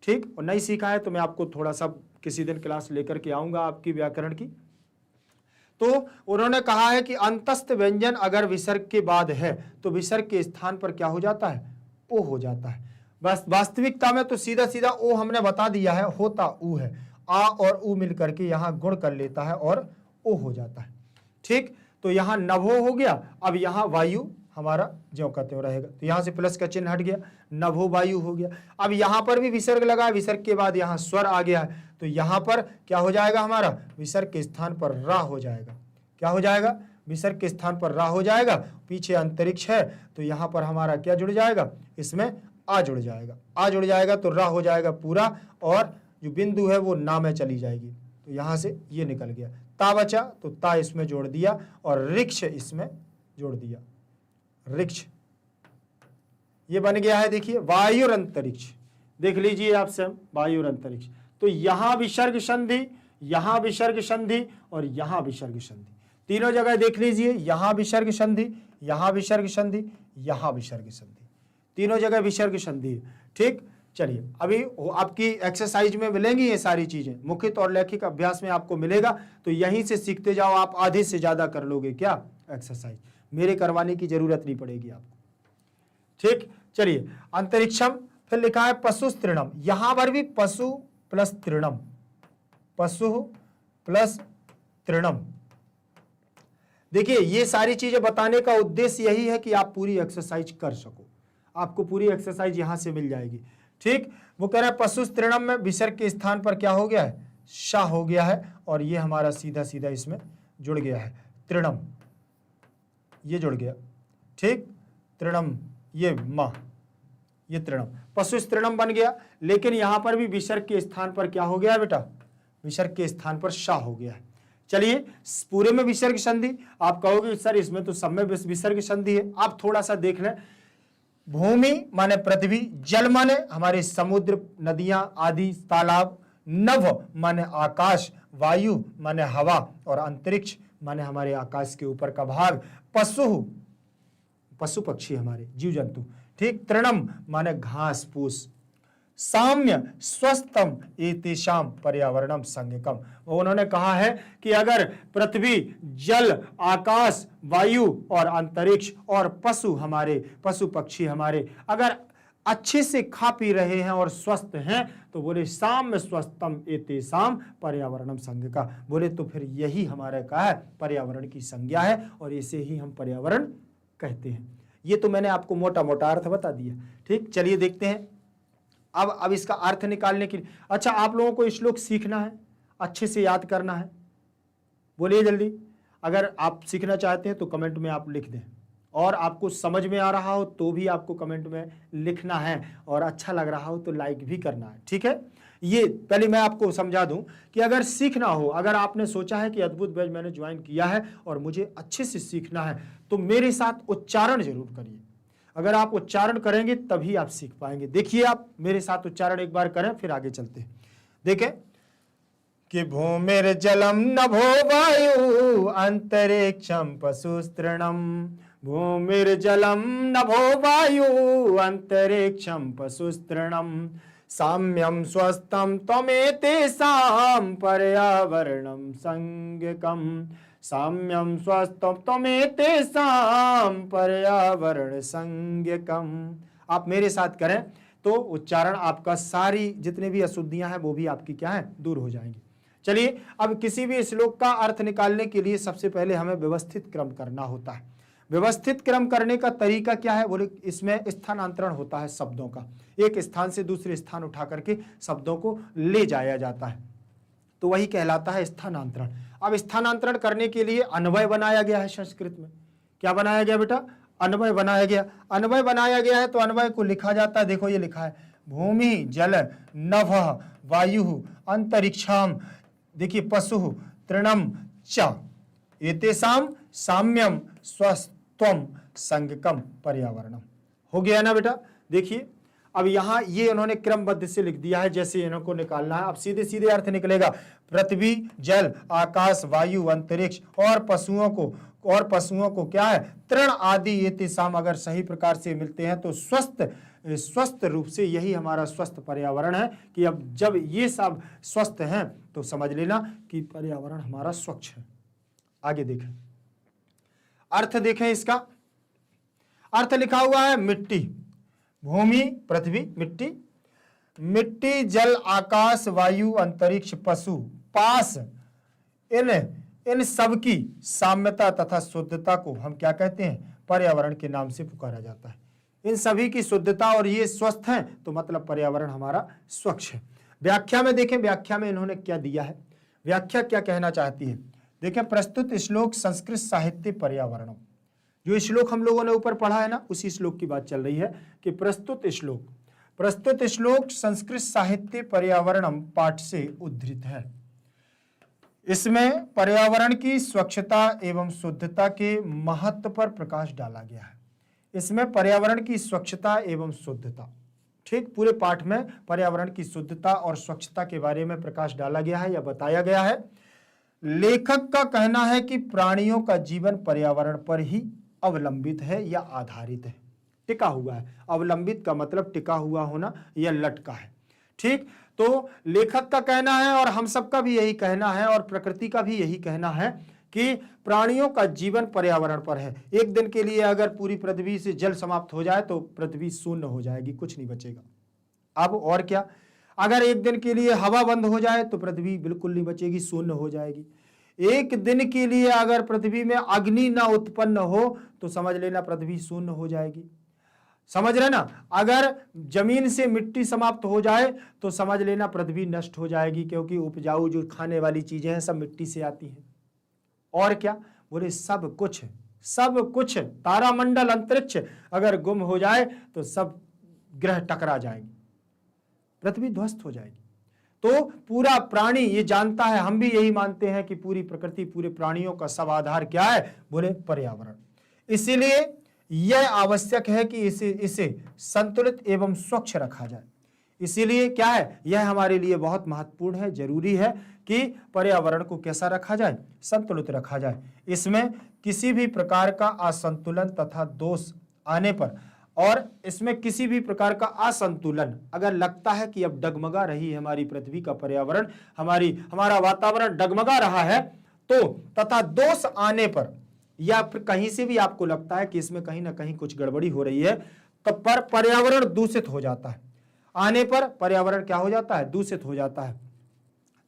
ठीक। और नहीं सीखा है तो मैं आपको थोड़ा सा किसी दिन क्लास लेकर के आऊंगा आपकी व्याकरण की। तो उन्होंने कहा है कि अंतस्थ व्यंजन अगर विसर्ग के बाद है तो विसर्ग के स्थान पर क्या हो जाता है, ओ हो जाता है। बस वास्तविकता में तो सीधा सीधा ओ हमने बता दिया है, होता ऊ है, आ और ऊ मिलकर के यहां गुण कर लेता है और ओ हो जाता है। ठीक, तो यहां नभो हो गया, अब यहां वायु हमारा ज्यों का त्यों रहेगा, तो यहां से प्लस का चिन्ह हट गया, नभो वायु हो गया। अब यहां पर भी विसर्ग लगा, विसर्ग के बाद यहां स्वर आ गया है, तो यहां पर क्या हो जाएगा, हमारा विसर्ग के स्थान पर रा हो जाएगा। क्या हो जाएगा, विसर्ग के स्थान पर रा हो जाएगा। पीछे अंतरिक्ष है तो यहां पर हमारा क्या जुड़ जाएगा, इसमें आ जुड़ जाएगा। आ जुड़ जाएगा तो रा हो जाएगा पूरा, और जो बिंदु है वो ना में चली जाएगी, तो यहां से ये निकल गया। ता बचा तो ता इसमें जोड़ दिया और रिक्ष इसमें जोड़ दिया, रिक्ष ये बन गया है। देखिए वायुर अंतरिक्ष, देख लीजिए आप स्वयं, वायुर अंतरिक्ष। तो यहां विसर्ग संधि, यहां विसर्ग संधि और यहां विसर्ग संधि, तीनों जगह देख लीजिए, यहां विसर्ग संधि, यहां विसर्ग संधि, यहां विसर्ग संधि, तीनों जगह विसर्ग संधि। ठीक, चलिए अभी आपकी एक्सरसाइज में मिलेंगी ये सारी चीजें, मुखित और लैखिक अभ्यास में आपको मिलेगा, तो यहीं से सीखते जाओ, आप आधे से ज्यादा कर लोगे क्या एक्सरसाइज, मेरे करवाने की जरूरत नहीं पड़ेगी आपको। ठीक, चलिए अंतरिक्षम, फिर लिखा है पशु तृणम, यहां पर भी पशु प्लस तृणम, पशु प्लस तृणम। देखिए ये सारी चीजें बताने का उद्देश्य यही है कि आप पूरी एक्सरसाइज कर सको, आपको पूरी एक्सरसाइज यहां से मिल जाएगी। ठीक, वो कह रहा है पशु तृणम में विसर्ग के स्थान पर क्या हो गया है, शा हो गया है, और ये हमारा सीधा सीधा इसमें जुड़ गया है, तृणम ये जुड़ गया। ठीक, तृणम ये मां, ये तृणम, पशु तृणम बन गया। लेकिन यहां पर भी विसर्ग के स्थान पर क्या हो गया है बेटा, विसर्ग के स्थान पर शा हो गया है। चलिए पूरे में विसर्ग संधि, आप कहोगे सर इसमें तो सब में विसर्ग संधि है, आप थोड़ा सा देख लें। भूमि माने पृथ्वी, जल माने हमारे समुद्र नदियां आदि तालाब, नभ माने आकाश, वायु माने हवा, और अंतरिक्ष माने हमारे आकाश के ऊपर का भाग, पशु पशु पक्षी हमारे जीव जंतु। ठीक, तृणम माने घास फूस, साम्य स्वस्थम एतेषाम पर्यावरणम संज्ञकम। उन्होंने कहा है कि अगर पृथ्वी, जल, आकाश, वायु और अंतरिक्ष और पशु हमारे, पशु पक्षी हमारे अगर अच्छे से खा पी रहे हैं और स्वस्थ हैं, तो बोले साम्य स्वस्थम एतेषाम पर्यावरणम संज्ञका, बोले तो फिर यही हमारे का है पर्यावरण की संज्ञा है, और इसे ही हम पर्यावरण कहते हैं। ये तो मैंने आपको मोटा मोटा अर्थ बता दिया। ठीक, चलिए देखते हैं अब इसका अर्थ निकालने के लिए। अच्छा, आप लोगों को श्लोक सीखना है, अच्छे से याद करना है, बोलिए जल्दी। अगर आप सीखना चाहते हैं तो कमेंट में आप लिख दें, और आपको समझ में आ रहा हो तो भी आपको कमेंट में लिखना है, और अच्छा लग रहा हो तो लाइक भी करना है। ठीक है, ये पहले मैं आपको समझा दूं कि अगर सीखना हो, अगर आपने सोचा है कि अद्भुत बैच मैंने ज्वाइन किया है और मुझे अच्छे से सीखना है, तो मेरे साथ उच्चारण जरूर करिए। अगर आप उच्चारण करेंगे तभी आप सीख पाएंगे। देखिए आप मेरे साथ उच्चारण एक बार करें, फिर आगे चलते हैं। देखें कि भूमिर जलम नभो वायु अंतरिक्षम पशुस्तृणम, भूमिर जलम नभो वायु अंतरिक्षम पशुस्तृणम, साम्यम स्वस्थम त्वमेतेषां पर्यावरणम संज्ञकम, साम्यम स्वस्थम त्वमेतेषां पर्यावरण संज्ञकम। आप मेरे साथ करें तो उच्चारण आपका सारी जितने भी अशुद्धियां हैं वो भी आपकी क्या है, दूर हो जाएंगी। चलिए अब किसी भी श्लोक का अर्थ निकालने के लिए सबसे पहले हमें व्यवस्थित क्रम करना होता है। व्यवस्थित क्रम करने का तरीका क्या है, बोले इसमें स्थानांतरण होता है शब्दों का, एक स्थान से दूसरे स्थान उठा करके शब्दों को ले जाया जाता है, तो वही कहलाता है स्थानांतरण। अब स्थानांतरण करने के लिए अन्वय बनाया गया है संस्कृत में। क्या बनाया गया बेटा, अन्वय बनाया गया। अन्वय बनाया गया है तो अन्वय को लिखा जाता है, देखो ये लिखा है भूमि जल नभः वायु अंतरिक्षाम, देखिए पशु तृणम च एतेषां साम्यम स्वस्थम संज्ञकम पर्यावरणम। हो गया ना बेटा। देखिए अब यहाँ ये उन्होंने क्रमबद्ध से लिख दिया है जैसे इनको निकालना है। अब सीधे सीधे अर्थ निकलेगा, पृथ्वी जल आकाश वायु अंतरिक्ष और पशुओं को क्या है, तृण आदि ये तेषाम अगर सही प्रकार से मिलते हैं तो स्वस्थ स्वस्थ रूप से, यही हमारा स्वस्थ पर्यावरण है कि अब जब ये सब स्वस्थ हैं तो समझ लेना कि पर्यावरण हमारा स्वच्छ है। आगे देखें, अर्थ देखें इसका। अर्थ लिखा हुआ है मिट्टी, भूमि, पृथ्वी, मिट्टी, मिट्टी, जल, आकाश, वायु, अंतरिक्ष, पशु, पास, इन सब की साम्यता तथा शुद्धता को हम क्या कहते हैं? पर्यावरण के नाम से पुकारा जाता है। इन सभी की शुद्धता और ये स्वस्थ हैं तो मतलब पर्यावरण हमारा स्वच्छ है। व्याख्या में देखें, व्याख्या में इन्होंने क्या दिया है, व्याख्या क्या कहना चाहती है। देखें, प्रस्तुत श्लोक संस्कृत साहित्य पर्यावरण, जो श्लोक हम लोगों ने ऊपर पढ़ा है ना, उसी श्लोक की बात चल रही है कि प्रस्तुत श्लोक संस्कृत साहित्य पर्यावरणम पाठ से उद्धृत है। इसमें पर्यावरण की स्वच्छता एवं शुद्धता के महत्व पर प्रकाश डाला गया है। इसमें पर्यावरण की स्वच्छता एवं शुद्धता, ठीक, पूरे पाठ में पर्यावरण की शुद्धता और स्वच्छता के बारे में प्रकाश डाला गया है या बताया गया है। लेखक का कहना है कि प्राणियों का जीवन पर्यावरण पर ही अवलंबित है या आधारित है, टिका हुआ है। अवलंबित का मतलब टिका हुआ होना या लटका है, ठीक। तो लेखक का कहना है और हम सबका भी यही कहना है और प्रकृति का भी यही कहना है कि प्राणियों का जीवन पर्यावरण पर है। एक दिन के लिए अगर पूरी पृथ्वी से जल समाप्त हो जाए तो पृथ्वी शून्य हो जाएगी, कुछ नहीं बचेगा। अब और क्या, अगर एक दिन के लिए हवा बंद हो जाए तो पृथ्वी बिल्कुल नहीं बचेगी, शून्य हो जाएगी। एक दिन के लिए अगर पृथ्वी में अग्नि ना उत्पन्न हो तो समझ लेना पृथ्वी शून्य हो जाएगी। समझ रहे ना, अगर जमीन से मिट्टी समाप्त हो जाए तो समझ लेना पृथ्वी नष्ट हो जाएगी, क्योंकि उपजाऊ जो खाने वाली चीजें हैं सब मिट्टी से आती हैं। और क्या बोले, सब कुछ तारामंडल, अंतरिक्ष अगर गुम हो जाए तो सब ग्रह टकरा जाएंगे, पृथ्वी ध्वस्त हो जाएगी। तो पूरा प्राणी ये जानता है, हम भी यही मानते हैं कि पूरी प्रकृति, पूरे प्राणियों का सब आधार क्या है? बोले पर्यावरण। इसीलिए यह आवश्यक है कि इसे संतुलित एवं स्वच्छ रखा जाए। इसीलिए क्या है, यह हमारे लिए बहुत महत्वपूर्ण है, जरूरी है कि पर्यावरण को कैसा रखा जाए? संतुलित रखा जाए। इसमें किसी भी प्रकार का असंतुलन तथा दोष आने पर, और इसमें किसी भी प्रकार का असंतुलन अगर लगता है कि अब डगमगा रही है हमारी पृथ्वी का पर्यावरण, हमारा वातावरण डगमगा रहा है, तो तथा दोष आने पर या फिर कहीं से भी आपको लगता है कि इसमें कहीं ना कहीं कुछ गड़बड़ी हो रही है, तो पर्यावरण दूषित हो जाता है। आने पर पर्यावरण क्या हो जाता है? दूषित हो जाता है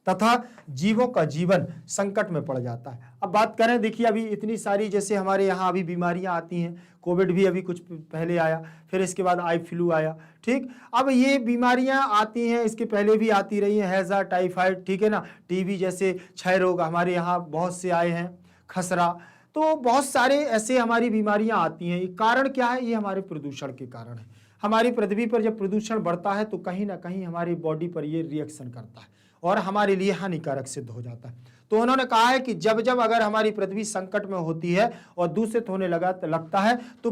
तथा जीवों का जीवन संकट में पड़ जाता है। अब बात करें, देखिए अभी इतनी सारी जैसे हमारे यहाँ अभी बीमारियां आती हैं, कोविड भी अभी कुछ पहले आया, फिर इसके बाद आई फ्लू आया, ठीक। अब ये बीमारियां आती हैं, इसके पहले भी आती रही हैं, हैजा, टाइफाइड, ठीक है ना, टीबी जैसे क्षय रोग हमारे यहाँ बहुत से आए हैं, खसरा, तो बहुत सारे ऐसे हमारी बीमारियां आती हैं। ये कारण क्या है? ये हमारे प्रदूषण के कारण है। हमारी पृथ्वी पर जब प्रदूषण बढ़ता है तो कहीं ना कहीं हमारी बॉडी पर ये रिएक्शन करता है और हमारे लिए हानिकारक सिद्ध हो जाता है। तो उन्होंने कहा है कि जब जब अगर हमारी पृथ्वी संकट में होती है और दूषित होने लगता है तो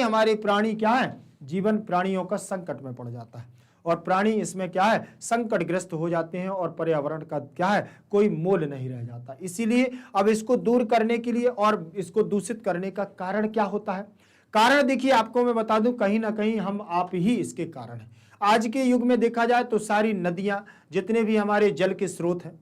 हमारे प्राणी क्या है? जीवन प्राणियों का संकट में पड़ जाता है और प्राणी इसमें क्या है? संकटग्रस्त हो जाते हैं और पर्यावरण का क्या है? कोई मोल नहीं रह जाता। इसीलिए अब इसको दूर करने के लिए और इसको दूषित करने का कारण क्या होता है? कारण देखिए, आपको मैं बता दूं, कहीं ना कहीं हम आप ही इसके कारण हैं। आज के युग में देखा जाए तो सारी नदियां, जितने भी हमारे जल के स्रोत हैं,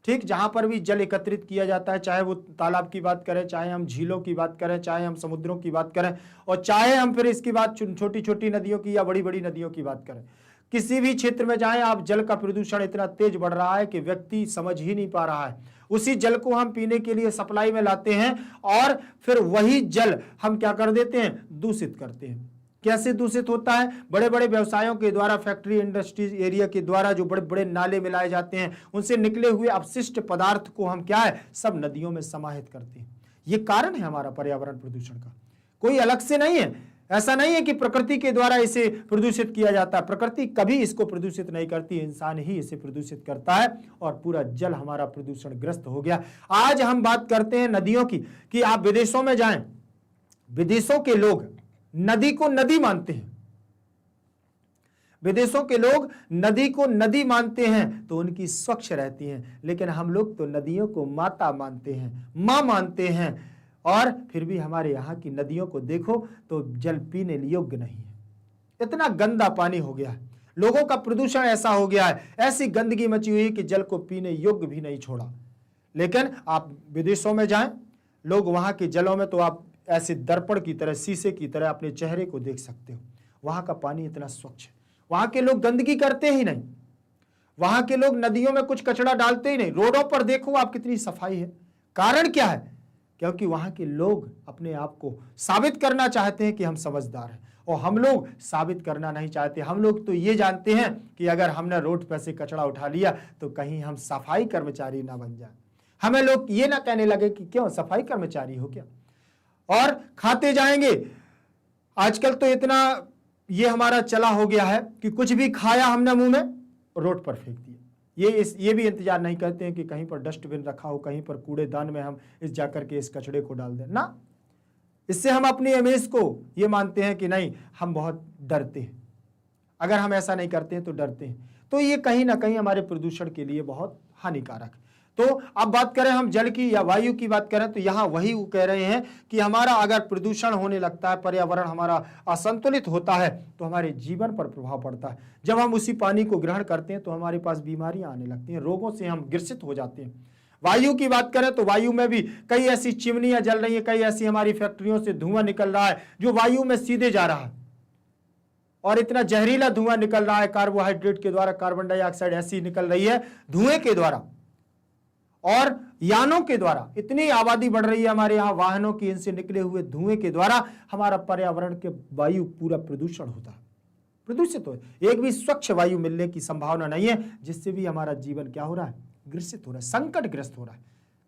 ठीक, जहां पर भी जल एकत्रित किया जाता है, चाहे वो तालाब की बात करें, चाहे हम झीलों की बात करें, चाहे हम समुद्रों की बात करें, और चाहे हम फिर इसकी बात छोटी छोटी नदियों की या बड़ी बड़ी नदियों की बात करें, किसी भी क्षेत्र में जाएं आप, जल का प्रदूषण इतना तेज बढ़ रहा है कि व्यक्ति समझ ही नहीं पा रहा है। उसी जल को हम पीने के लिए सप्लाई में लाते हैं और फिर वही जल हम क्या कर देते हैं? दूषित करते हैं। कैसे दूषित होता है? बड़े बड़े व्यवसायों के द्वारा, फैक्ट्री इंडस्ट्रीज एरिया के द्वारा जो बड़े बड़े नाले मिलाए जाते हैं, उनसे निकले हुए अपशिष्ट पदार्थ को हम क्या है? सब नदियों में समाहित करते हैं। ये कारण है हमारा पर्यावरण प्रदूषण का, कोई अलग से नहीं है। ऐसा नहीं है कि प्रकृति के द्वारा इसे प्रदूषित किया जाता है, प्रकृति कभी इसको प्रदूषित नहीं करती, इंसान ही इसे प्रदूषित करता है और पूरा जल हमारा प्रदूषण ग्रस्त हो गया। आज हम बात करते हैं नदियों की, कि आप विदेशों में जाएं, विदेशों के लोग नदी को नदी मानते हैं, विदेशों के लोग नदी को नदी मानते हैं तो उनकी स्वच्छ रहती हैं, लेकिन हम लोग तो नदियों को माता मानते हैं, मां मानते हैं, और फिर भी हमारे यहाँ की नदियों को देखो तो जल पीने योग्य नहीं है। इतना गंदा पानी हो गया है, लोगों का प्रदूषण ऐसा हो गया है, ऐसी गंदगी मची हुई है कि जल को पीने योग्य भी नहीं छोड़ा। लेकिन आप विदेशों में जाएं, लोग वहां के जलों में तो आप ऐसे दर्पण की तरह, शीशे की तरह अपने चेहरे को देख सकते हो। वहां का पानी इतना स्वच्छ है, वहां के लोग गंदगी करते ही नहीं, वहां के लोग नदियों में कुछ कचरा डालते ही नहीं। रोडों पर देखो आप कितनी सफाई है। कारण क्या है? क्योंकि वहां के लोग अपने आप को साबित करना चाहते हैं कि हम समझदार हैं, और हम लोग साबित करना नहीं चाहते। हम लोग तो ये जानते हैं कि अगर हमने रोड पर से कचरा उठा लिया तो कहीं हम सफाई कर्मचारी ना बन जाए, हमें लोग ये ना कहने लगे कि क्यों सफाई कर्मचारी हो क्या, और खाते जाएंगे। आजकल तो इतना ये हमारा चला हो गया है कि कुछ भी खाया हमने मुंह में, रोड पर फेंक दिया। ये भी इंतजार नहीं करते हैं कि कहीं पर डस्टबिन रखा हो, कहीं पर कूड़ेदान में हम इस जाकर के इस कचड़े को डाल दें ना। इससे हम अपनी इमेज को ये मानते हैं कि नहीं, हम बहुत डरते हैं। अगर हम ऐसा नहीं करते हैं तो डरते हैं, तो ये कहीं ना कहीं हमारे प्रदूषण के लिए बहुत हानिकारक है। तो अब बात करें हम जल की या वायु की बात करें, तो यहाँ वही वो कह रहे हैं कि हमारा अगर प्रदूषण होने लगता है, पर्यावरण हमारा असंतुलित होता है, तो हमारे जीवन पर प्रभाव पड़ता है। जब हम उसी पानी को ग्रहण करते हैं तो हमारे पास बीमारियां आने लगती हैं, रोगों से हम ग्रसित हो जाते हैं। वायु की बात करें तो वायु में भी कई ऐसी चिमनियां जल रही हैं, कई ऐसी हमारी फैक्ट्रियों से धुआं निकल रहा है जो वायु में सीधे जा रहा है, और इतना जहरीला धुआं निकल रहा है कार्बोहाइड्रेट के द्वारा, कार्बन डाइऑक्साइड ऐसी निकल रही है धुएं के द्वारा, और यानों के द्वारा। इतनी आबादी बढ़ रही है हमारे यहाँ वाहनों की, इनसे निकले हुए धुएं के द्वारा हमारा पर्यावरण के वायु पूरा प्रदूषण होता है, प्रदूषित हो। एक भी स्वच्छ वायु मिलने की संभावना नहीं है, जिससे भी हमारा जीवन क्या हो रहा है, ग्रसित हो रहा है, संकटग्रस्त हो रहा है।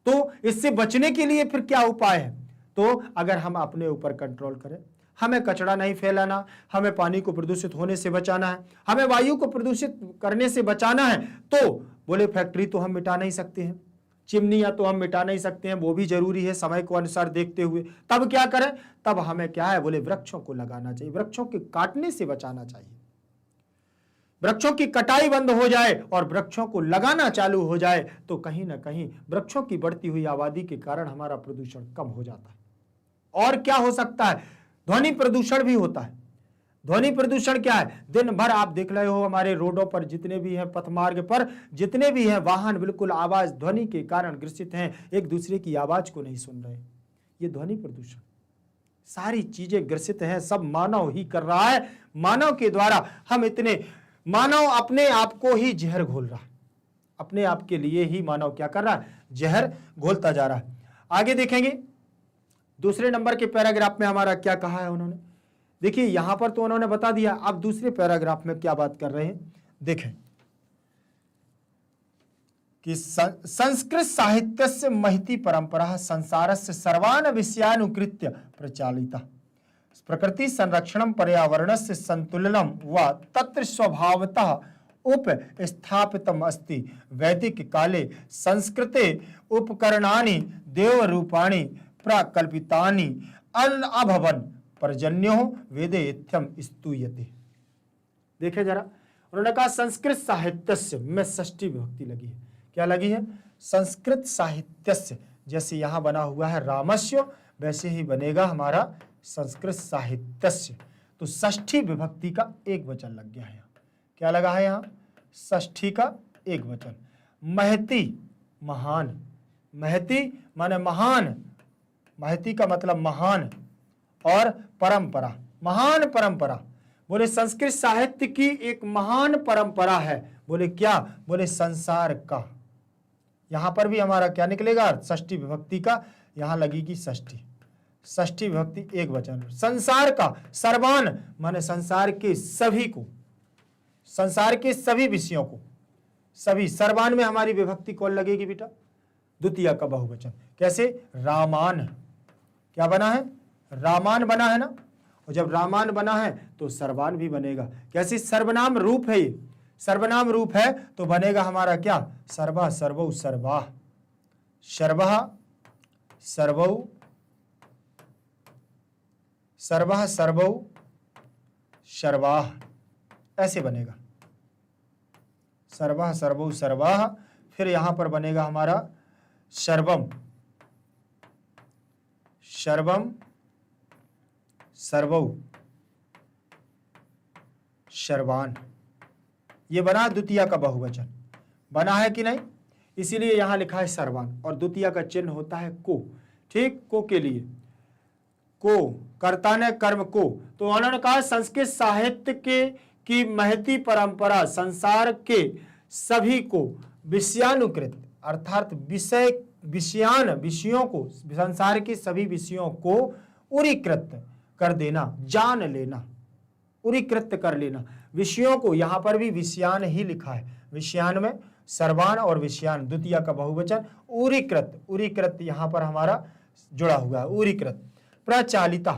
तो इससे बचने के लिए फिर क्या उपाय है? तो अगर हम अपने ऊपर कंट्रोल करें, हमें कचरा नहीं फैलाना, हमें पानी को प्रदूषित होने से बचाना है, हमें वायु को प्रदूषित करने से बचाना है। तो बोले फैक्ट्री तो हम मिटा नहीं सकते हैं, चिमनियां तो हम मिटा नहीं सकते हैं, वो भी जरूरी है समय को अनुसार देखते हुए। तब क्या करें? तब हमें क्या है, बोले वृक्षों को लगाना चाहिए, वृक्षों के काटने से बचाना चाहिए। वृक्षों की कटाई बंद हो जाए और वृक्षों को लगाना चालू हो जाए तो कहीं ना कहीं वृक्षों की बढ़ती हुई आबादी के कारण हमारा प्रदूषण कम हो जाता है। और क्या हो सकता है? ध्वनि प्रदूषण भी होता है। ध्वनि प्रदूषण क्या है? दिन भर आप देख रहे हो हमारे रोडों पर जितने भी हैं, पथमार्ग पर जितने भी हैं वाहन, बिल्कुल आवाज ध्वनि के कारण ग्रसित हैं, एक दूसरे की आवाज को नहीं सुन रहे। ये ध्वनि प्रदूषण, सारी चीजें ग्रसित हैं, सब मानव ही कर रहा है। मानव के द्वारा हम इतने, मानव अपने आप को ही जहर घोल रहा है, अपने आप के लिए ही मानव क्या कर रहा है, जहर घोलता जा रहा है। आगे देखेंगे दूसरे नंबर के पैराग्राफ में हमारा क्या कहा है उन्होंने। देखिए यहां पर तो उन्होंने बता दिया, अब दूसरे पैराग्राफ में क्या बात कर रहे हैं देखें कि संस्कृत साहित्यस्य महती परंपरा संसारस्य सर्वान् विषयानुकृत्य प्रचालिता, प्रकृति संरक्षणं पर्यावरणस्य संतुलनं व तत्र स्वभावतः उपस्थापितम् अस्ति। वैदिक काले संस्कृते उपकरणानि देवरूपाणि प्राकल्पितानि अभवन् पर्जन्यो वेदे इत्थम स्तूयते। देखे जरा, उन्होंने कहा संस्कृत साहित्यस्य में षष्ठी विभक्ति लगी है। क्या लगी है? संस्कृत साहित्यस्य, जैसे यहां बना हुआ है रामस्य, वैसे ही बनेगा हमारा संस्कृत साहित्यस्य। तो षष्ठी विभक्ति का एक वचन लग गया है। क्या लगा है यहाँ? षष्ठी का एक वचन। महती महान, महती माने महान, महती का मतलब महान, और परंपरा महान परंपरा। बोले संस्कृत साहित्य की एक महान परंपरा है। बोले क्या? बोले संसार का। यहां पर भी हमारा क्या निकलेगा? षष्ठी विभक्ति का यहां लगेगी षष्ठी, षष्ठी विभक्ति एक वचन। संसार का, सर्वान माने संसार के सभी को, संसार के सभी विषयों को, सभी। सर्वान में हमारी विभक्ति कौन लगेगी बेटा? द्वितीय का बहुवचन। कैसे? रामान। क्या बना है? रामान बना है ना, और जब रामान बना है तो सर्वान भी बनेगा। कैसे? सर्वनाम रूप है ये, सर्वनाम रूप है तो बनेगा हमारा क्या? सर्वा सर्वौ सर्वाः, सर्वः सर्वौ, सर्वः सर्वौ सर्वाः, ऐसे बनेगा सर्वः सर्वौ सर्वाः। फिर यहां पर बनेगा हमारा सर्वम, सर्वम सर्वौ, शर्वान। ये बना द्वितीया का बहुवचन, बना है कि नहीं? इसीलिए यहां लिखा है सर्वान, और द्वितीया का चिन्ह होता है को। ठीक, को के लिए, को कर्ता ने कर्म को। तो उन्होंने कहा संस्कृत साहित्य के की महती परंपरा संसार के सभी को विषयानुकृत, अर्थात विषयों को, संसार के सभी विषयों को उरीकृत कर देना, जान लेना, उरीकृत कर लेना। विषयों को, यहां पर भी विषयान ही लिखा है, विषयान में सर्वान और विषयान द्वितीया का बहुवचन, उरीकृत, उरीकृत यहां पर हमारा जुड़ा हुआ है, उरीकृत। प्रचालिता,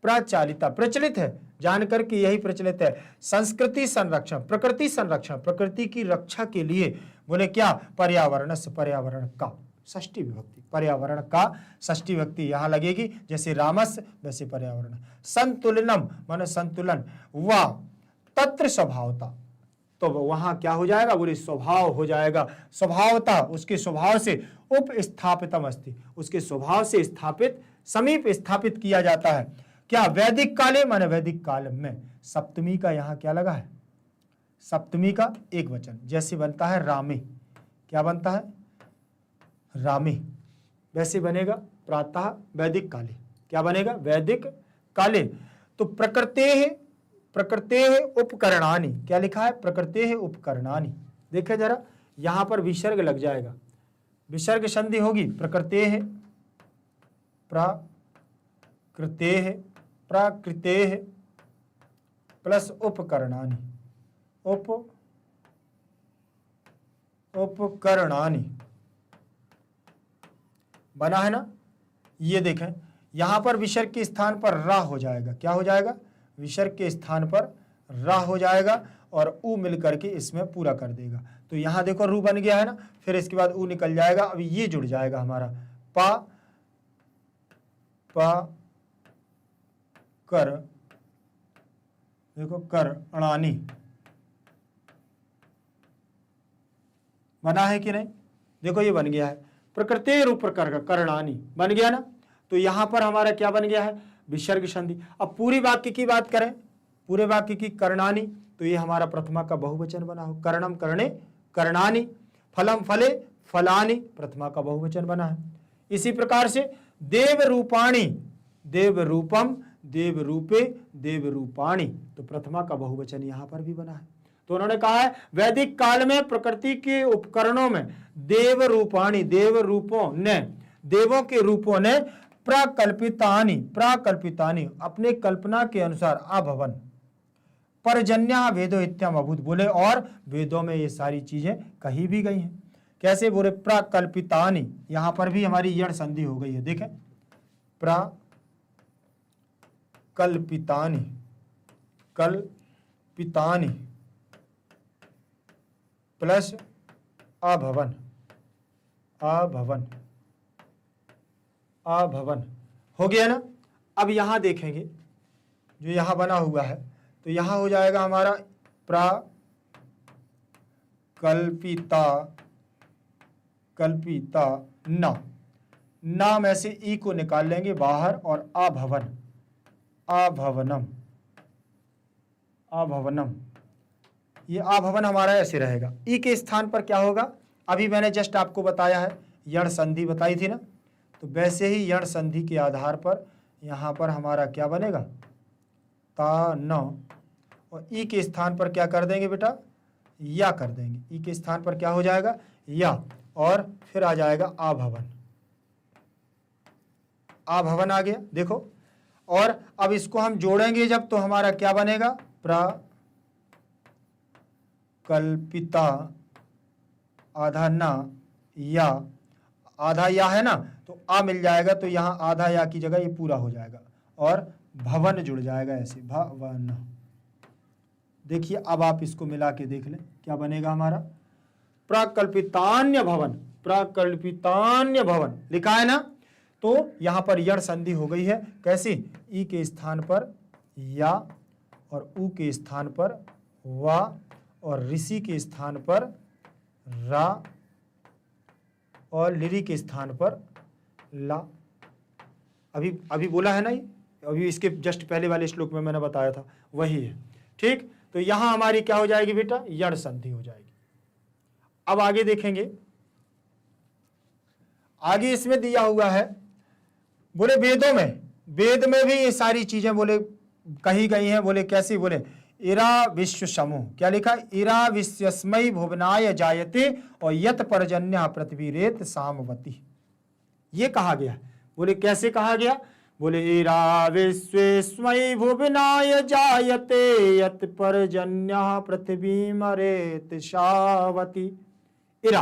प्रचालिता प्रचलित है, जानकर के यही प्रचलित है। संस्कृति संरक्षण, प्रकृति संरक्षण, प्रकृति की रक्षा के लिए बोले क्या? पर्यावरण से, पर्यावरण का, षष्ठी विभक्ति, पर्यावरण का षष्ठी विभक्ति यहां लगेगी, जैसे रामस वैसे पर्यावरण। संतुलनम माने संतुलन, व तत्र स्वभावता, तो वहां क्या हो जाएगा? बोले स्वभाव हो जाएगा, स्वभावता, उसके स्वभाव से उपस्थापितम अस्ति, उसके स्वभाव से स्थापित, समीप स्थापित किया जाता है। क्या? वैदिक काले माने वैदिक काल में। सप्तमी का यहां क्या लगा है? सप्तमी का एक वचन, जैसे बनता है रामे, क्या बनता है? रामे, वैसे बनेगा प्रातः वैदिक काले, क्या बनेगा? वैदिक काले। तो प्रकृतेः, प्रकृतेः उपकरणानि, क्या लिखा है? प्रकृतेः उपकरणानि। देखिए जरा, यहां पर विसर्ग लग जाएगा, विसर्ग संधि होगी, प्रकृतेः, प्रकृतेः, प्रकृतेः प्लस उपकरणानि, उपकरणानि बना है ना? ये देखें, यहां पर विसर्ग के स्थान पर रा हो जाएगा, क्या हो जाएगा? विसर्ग के स्थान पर रा हो जाएगा और उ मिल करके इसमें पूरा कर देगा। तो यहां देखो रू बन गया है ना, फिर इसके बाद उ निकल जाएगा, अब ये जुड़ जाएगा हमारा पा, पा कर, देखो कर अणानी, बना है कि नहीं? देखो ये बन गया है, प्रकृति रूप करणानी बन गया ना। तो यहां पर हमारा क्या बन गया है? विसर्ग संधि। अब पूरी वाक्य की बात करें, पूरे वाक्य की करणानी, तो ये हमारा प्रथमा का बहुवचन बना हो, कर्णम कर्णे कर्णानी, फलम फले फलानी, प्रथमा का बहुवचन बना है। इसी प्रकार से देव रूपाणी, देव रूपम, देव रूपे, देव रूपाणी, तो प्रथमा का बहुवचन यहां पर भी बना है। तो उन्होंने कहा है वैदिक काल में प्रकृति के उपकरणों में देव रूपाणी, देव रूपों ने, देवों के रूपों ने प्राकल्पितानि, प्राकल्पितानि अपने कल्पना के अनुसार अभवन, परजन्या वेदो इत्यम अभूत, बोले और वेदों में ये सारी चीजें कही भी गई हैं। कैसे? बोले प्राकल्पितानि, यहां पर भी हमारी यण संधि हो गई है, देखें, प्राकल्पितानि, कल्पितानि प्लस अभवन, अभवन, अभवन हो गया ना। अब यहां देखेंगे जो यहां बना हुआ है, तो यहां हो जाएगा हमारा प्राकल्पिता, कल्पिता न, नाम ऐसे ई को निकाल लेंगे बाहर, और अभवन, अभवनम, अभवनम, ये अभवन हमारा ऐसे रहेगा। ई के स्थान पर क्या होगा? अभी मैंने जस्ट आपको बताया है, यण संधि बताई थी ना, तो वैसे ही यण संधि के आधार पर यहां पर हमारा क्या बनेगा? ता न, और ई के स्थान पर क्या कर देंगे बेटा? या कर देंगे। ई के स्थान पर क्या हो जाएगा? या, और फिर आ जाएगा अभवन, अभवन आ गया, देखो। और अब इसको हम जोड़ेंगे जब, तो हमारा क्या बनेगा? प्रकल्पिता, आधा ना, या, आधा या है ना, तो आ मिल जाएगा, तो यहां आधा या की जगह ये पूरा हो जाएगा, और भवन जुड़ जाएगा ऐसे, भवन। देखिए अब आप इसको मिला के देख लें, क्या बनेगा हमारा? प्रकल्पितान्य भवन, प्रकल्पितान्य भवन लिखा है ना। तो यहां पर यण संधि हो गई है, कैसे? ई के स्थान पर या, और उ के स्थान पर वा, और ऋषि के स्थान पर रा, और लिरी के स्थान पर ला। अभी बोला है ना, ये अभी इसके जस्ट पहले वाले श्लोक में मैंने बताया था, वही है। ठीक, तो यहां हमारी क्या हो जाएगी बेटा, यण संधि हो जाएगी। अब आगे देखेंगे, आगे इसमें दिया हुआ है, बोले वेदों में, वेद में भी ये सारी चीजें बोले कही गई हैं। बोले कैसी, बोले इरा विश्व समूह, क्या लिखा, इरा विश्वस्मय भुवनाय जायते और यत पर्जन्य पृथ्वी रेत सामवती, ये कहा गया। बोले कैसे कहा गया, बोले इरा विश्वस्मय भुवनाय जायते यत पर्जन्य पृथ्वी मरेत सावती। इरा,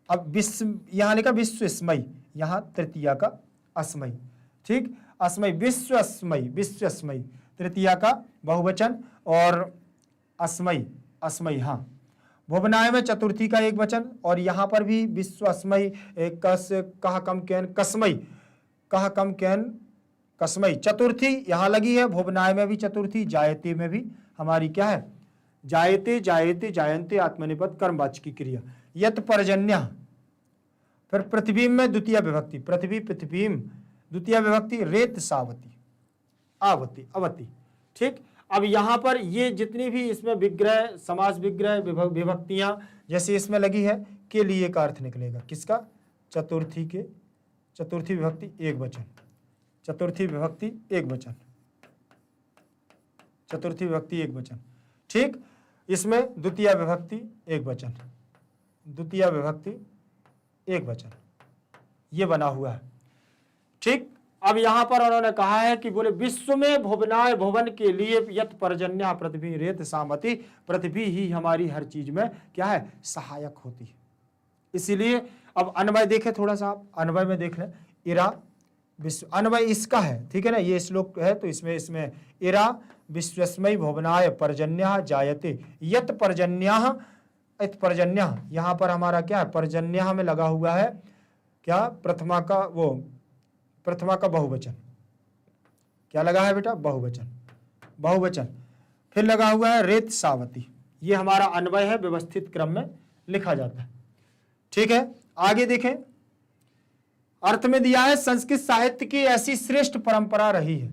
अब विश्व यहां लिखा विश्वस्मय, यहां तृतीया का अस्मय, ठीक, अस्मय विश्वस्मय, विश्वस्मय तृतीया का बहुवचन और अस्मय, अस्मय, हाँ, भुवनाय में चतुर्थी का एक वचन, और यहां पर भी विश्वस्मय कस कहा कम कैन कसमय, कहा कम कैन कसमय, चतुर्थी यहां लगी है। भुवनाय में भी चतुर्थी, जायते में भी हमारी क्या है, जायते, जायते, जायन्ते आत्मनेपद कर्मवाची की क्रिया। यत पर्जन्य, फिर पृथ्वी में द्वितीय विभक्ति, पृथ्वी पृथ्वीम द्वितीय विभक्ति, रेत सावती, आवती, अवती, ठीक। अब यहां पर ये जितनी भी इसमें विग्रह, समास विग्रह, विभक्तियां जैसे इसमें लगी है, के लिए का अर्थ निकलेगा किसका, चतुर्थी के, चतुर्थी विभक्ति एक वचन, चतुर्थी विभक्ति एक वचन, चतुर्थी विभक्ति एक वचन, ठीक। इसमें द्वितीय विभक्ति एक वचन, द्वितीय विभक्ति एक वचन, ये बना हुआ है, ठीक। अब यहां पर उन्होंने कहा है कि बोले विश्व में भुवनाय, भुवन के लिए यत पर्जन्य पृथ्वी रेत सामती, पृथ्वी ही हमारी हर चीज में क्या है, सहायक होती है। इसीलिए अब अन्वय देखें थोड़ा सा, आप अन्वय में देख लें, इरा विश्व, अन्वय इसका है, ठीक है ना, ये श्लोक है तो इसमें इरा विश्वस्मय भुवनाय पर्जन्य जायते यत पर्जन्य, इत पर्जन्य यहां पर हमारा क्या है, पर्जन्य में लगा हुआ है क्या, प्रथमा का वो, प्रथमा का बहुवचन, क्या लगा है बेटा, बहुवचन, बहुवचन, फिर लगा हुआ है रेत सावती, ये हमारा अन्वय है, व्यवस्थित क्रम में लिखा जाता है, ठीक है। आगे देखें, अर्थ में दिया है संस्कृत साहित्य की ऐसी श्रेष्ठ परंपरा रही है,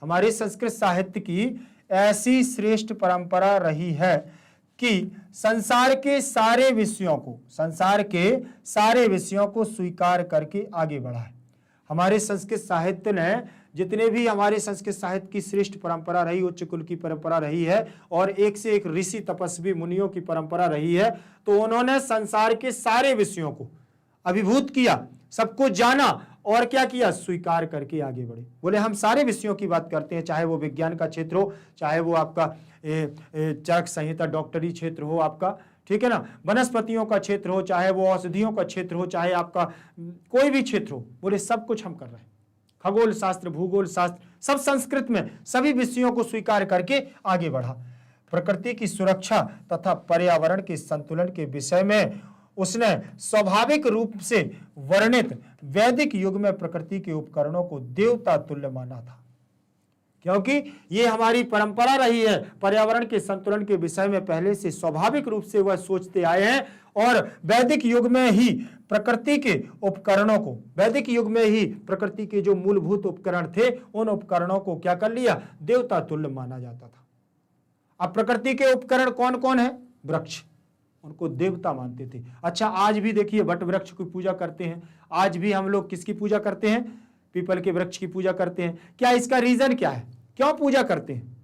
हमारी संस्कृत साहित्य की ऐसी श्रेष्ठ परंपरा रही है कि संसार के सारे विषयों को, संसार के सारे विषयों को स्वीकार करके आगे बढ़ा है। हमारे संस्कृत साहित्य ने जितने भी हमारे संस्कृत साहित्य की श्रेष्ठ परंपरा रही, उच्च कुल की परंपरा रही है और एक से एक ऋषि तपस्वी मुनियों की परंपरा रही है, तो उन्होंने संसार के सारे विषयों को अभिभूत किया, सबको जाना और क्या किया, स्वीकार करके आगे बढ़े। बोले हम सारे विषयों की बात करते हैं, चाहे वो विज्ञान का क्षेत्र हो, चाहे वो आपका चरक संहिता डॉक्टरी क्षेत्र हो आपका, ठीक है ना, वनस्पतियों का क्षेत्र हो, चाहे वो औषधियों का क्षेत्र हो, चाहे आपका कोई भी क्षेत्र हो, बोले सब कुछ हम कर रहे हैं। खगोल शास्त्र, भूगोल शास्त्र, सब संस्कृत में सभी विषयों को स्वीकार करके आगे बढ़ा। प्रकृति की सुरक्षा तथा पर्यावरण के संतुलन के विषय में उसने स्वाभाविक रूप से वर्णित वैदिक युग में प्रकृति के उपकरणों को देवता तुल्य माना था, क्योंकि ये हमारी परंपरा रही है। पर्यावरण के संतुलन के विषय में पहले से स्वाभाविक रूप से वह सोचते आए हैं और वैदिक युग में ही प्रकृति के उपकरणों को, वैदिक युग में ही प्रकृति के जो मूलभूत उपकरण थे उन उपकरणों को क्या कर लिया, देवता तुल्य माना जाता था। अब प्रकृति के उपकरण कौन कौन है, वृक्ष, उनको देवता मानते थे। अच्छा, आज भी देखिए वट वृक्ष की पूजा करते हैं, आज भी हम लोग किसकी पूजा करते हैं, पीपल के वृक्ष की पूजा करते हैं। क्या इसका रीजन क्या है, क्यों पूजा करते हैं,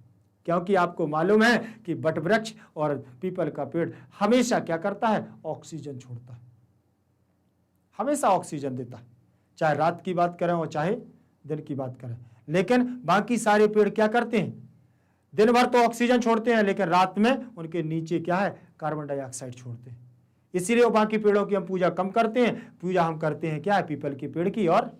क्योंकि आपको मालूम है कि वट वृक्ष और पीपल का पेड़ हमेशा क्या करता है, ऑक्सीजन छोड़ता है, हमेशा ऑक्सीजन देता है, चाहे रात की बात करें और चाहे दिन की बात करें। लेकिन बाकी सारे पेड़ क्या करते हैं, दिन भर तो ऑक्सीजन छोड़ते हैं, लेकिन रात में उनके नीचे क्या है, कार्बन डाइऑक्साइड छोड़ते हैं। इसीलिए बाकी पेड़ों की हम पूजा कम करते हैं, पूजा हम करते हैं क्या है, पीपल के पेड़ की और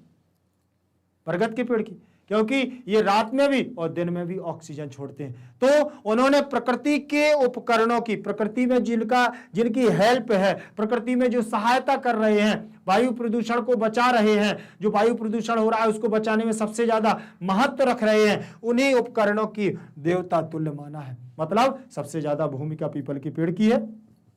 बरगद के पेड़ की, क्योंकि ये रात में भी और दिन में भी ऑक्सीजन छोड़ते हैं। तो उन्होंने प्रकृति के उपकरणों की, प्रकृति में जिनकी हेल्प है, प्रकृति में जो सहायता कर रहे हैं, वायु प्रदूषण को बचा रहे हैं, जो वायु प्रदूषण हो रहा है उसको बचाने में सबसे ज्यादा महत्व रख रहे हैं, उन्हीं उपकरणों की देवता तुल्य माना है। मतलब सबसे ज्यादा भूमिका पीपल के पेड़ की है,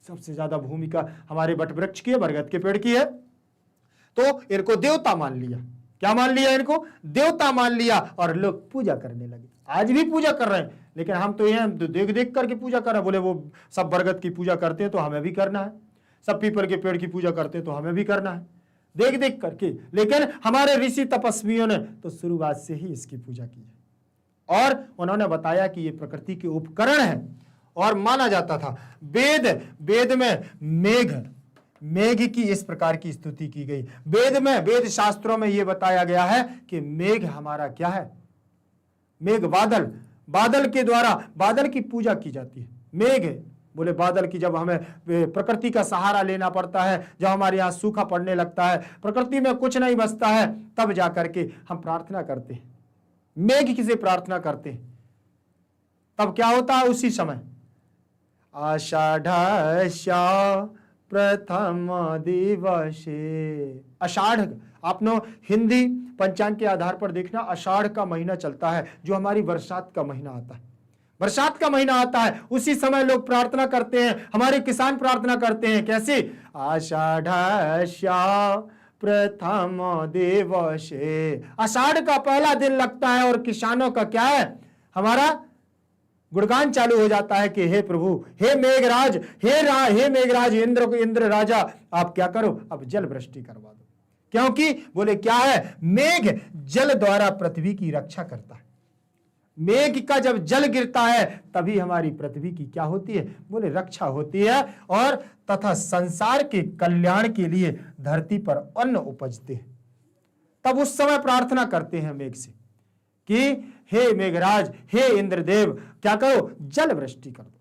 सबसे ज्यादा भूमिका हमारे वट वृक्ष की है, बरगद के पेड़ की है, तो इनको देवता मान लिया। क्या मान लिया, इनको देवता मान लिया और लोग पूजा करने लगे। आज भी पूजा कर रहे हैं, लेकिन हम तो यहाँ देख देख करके पूजा कर रहे हैं। बोले वो सब बरगद की पूजा करते हैं तो हमें भी करना है, सब पीपल के पेड़ की पूजा करते हैं तो हमें भी करना है, देख देख करके। लेकिन हमारे ऋषि तपस्वियों ने तो शुरुआत से ही इसकी पूजा की है और उन्होंने बताया कि ये प्रकृति के उपकरण है और माना जाता था। वेद में मेघ की इस प्रकार की स्तुति की गई। वेद शास्त्रों में यह बताया गया है कि मेघ हमारा क्या है, मेघ बादल के द्वारा बादल की पूजा की जाती है। मेघ बोले बादल की, जब हमें प्रकृति का सहारा लेना पड़ता है, जब हमारे यहाँ सूखा पड़ने लगता है, प्रकृति में कुछ नहीं बचता है, तब जाकर के हम प्रार्थना करते हैं, मेघ किसे प्रार्थना करते हैं। तब क्या होता है उसी समय, आषाढ़स्या प्रथम दिवसे। आषाढ़, आपने हिंदी पंचांग के आधार पर देखना, आषाढ़ का महीना चलता है जो हमारी बरसात का महीना आता है। बरसात का महीना आता है, उसी समय लोग प्रार्थना करते हैं, हमारे किसान प्रार्थना करते हैं। कैसे? आषाढ़स्या प्रथम दिवसे। आषाढ़ का पहला दिन लगता है और किसानों का क्या है, हमारा गुणगान चालू हो जाता है कि हे प्रभु, हे मेघराज, हे मेघराज, इंद्र राजा, आप क्या करो, अब जल वृष्टि करवा दो। क्योंकि बोले क्या है, मेघ जल द्वारा पृथ्वी की रक्षा करता है। मेघ का जब जल गिरता है तभी हमारी पृथ्वी की क्या होती है, बोले रक्षा होती है, और तथा संसार के कल्याण के लिए धरती पर अन्न उपजते हैं। तब उस समय प्रार्थना करते हैं मेघ से कि हे मेघराज, हे इंद्रदेव, क्या करो, जल वृष्टि कर दो।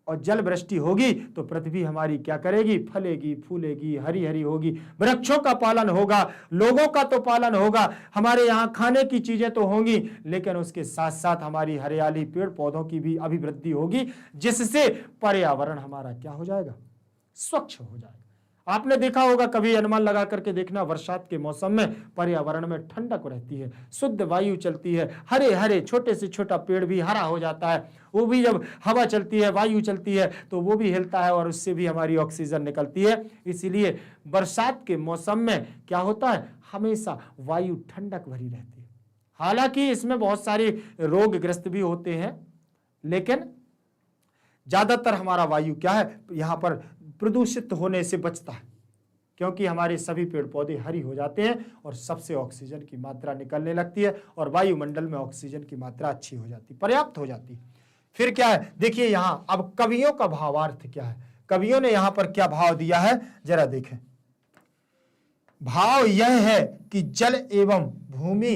और जल वृष्टि होगी तो पृथ्वी हमारी क्या करेगी, फलेगी, फूलेगी, हरी हरी होगी, वृक्षों का पालन होगा, लोगों का तो पालन होगा, हमारे यहाँ खाने की चीजें तो होंगी, लेकिन उसके साथ साथ हमारी हरियाली, पेड़ पौधों की भी अभिवृद्धि होगी, जिससे पर्यावरण हमारा क्या हो जाएगा, स्वच्छ हो जाएगा। आपने देखा होगा, कभी अनुमान लगा करके देखना, बरसात के मौसम में पर्यावरण में ठंडक रहती है, शुद्ध वायु चलती है, हरे हरे छोटे से छोटा पेड़ भी हरा हो जाता है, वो भी जब हवा चलती है, वायु चलती है तो वो भी हिलता है और उससे भी हमारी ऑक्सीजन निकलती है। इसीलिए बरसात के मौसम में क्या होता है, हमेशा वायु ठंडक भरी रहती है। हालांकि इसमें बहुत सारे रोगग्रस्त भी होते हैं, लेकिन ज्यादातर हमारा वायु क्या है, यहाँ पर प्रदूषित होने से बचता है, क्योंकि हमारे सभी पेड़ पौधे हरी हो जाते हैं और सबसे ऑक्सीजन की मात्रा निकलने लगती है और वायुमंडल में ऑक्सीजन की मात्रा अच्छी हो जाती, पर्याप्त हो जाती। फिर क्या है, देखिए यहां अब कवियों का भावार्थ क्या है, कवियों ने यहां पर क्या भाव दिया है, जरा देखें। भाव यह है कि जल एवं भूमि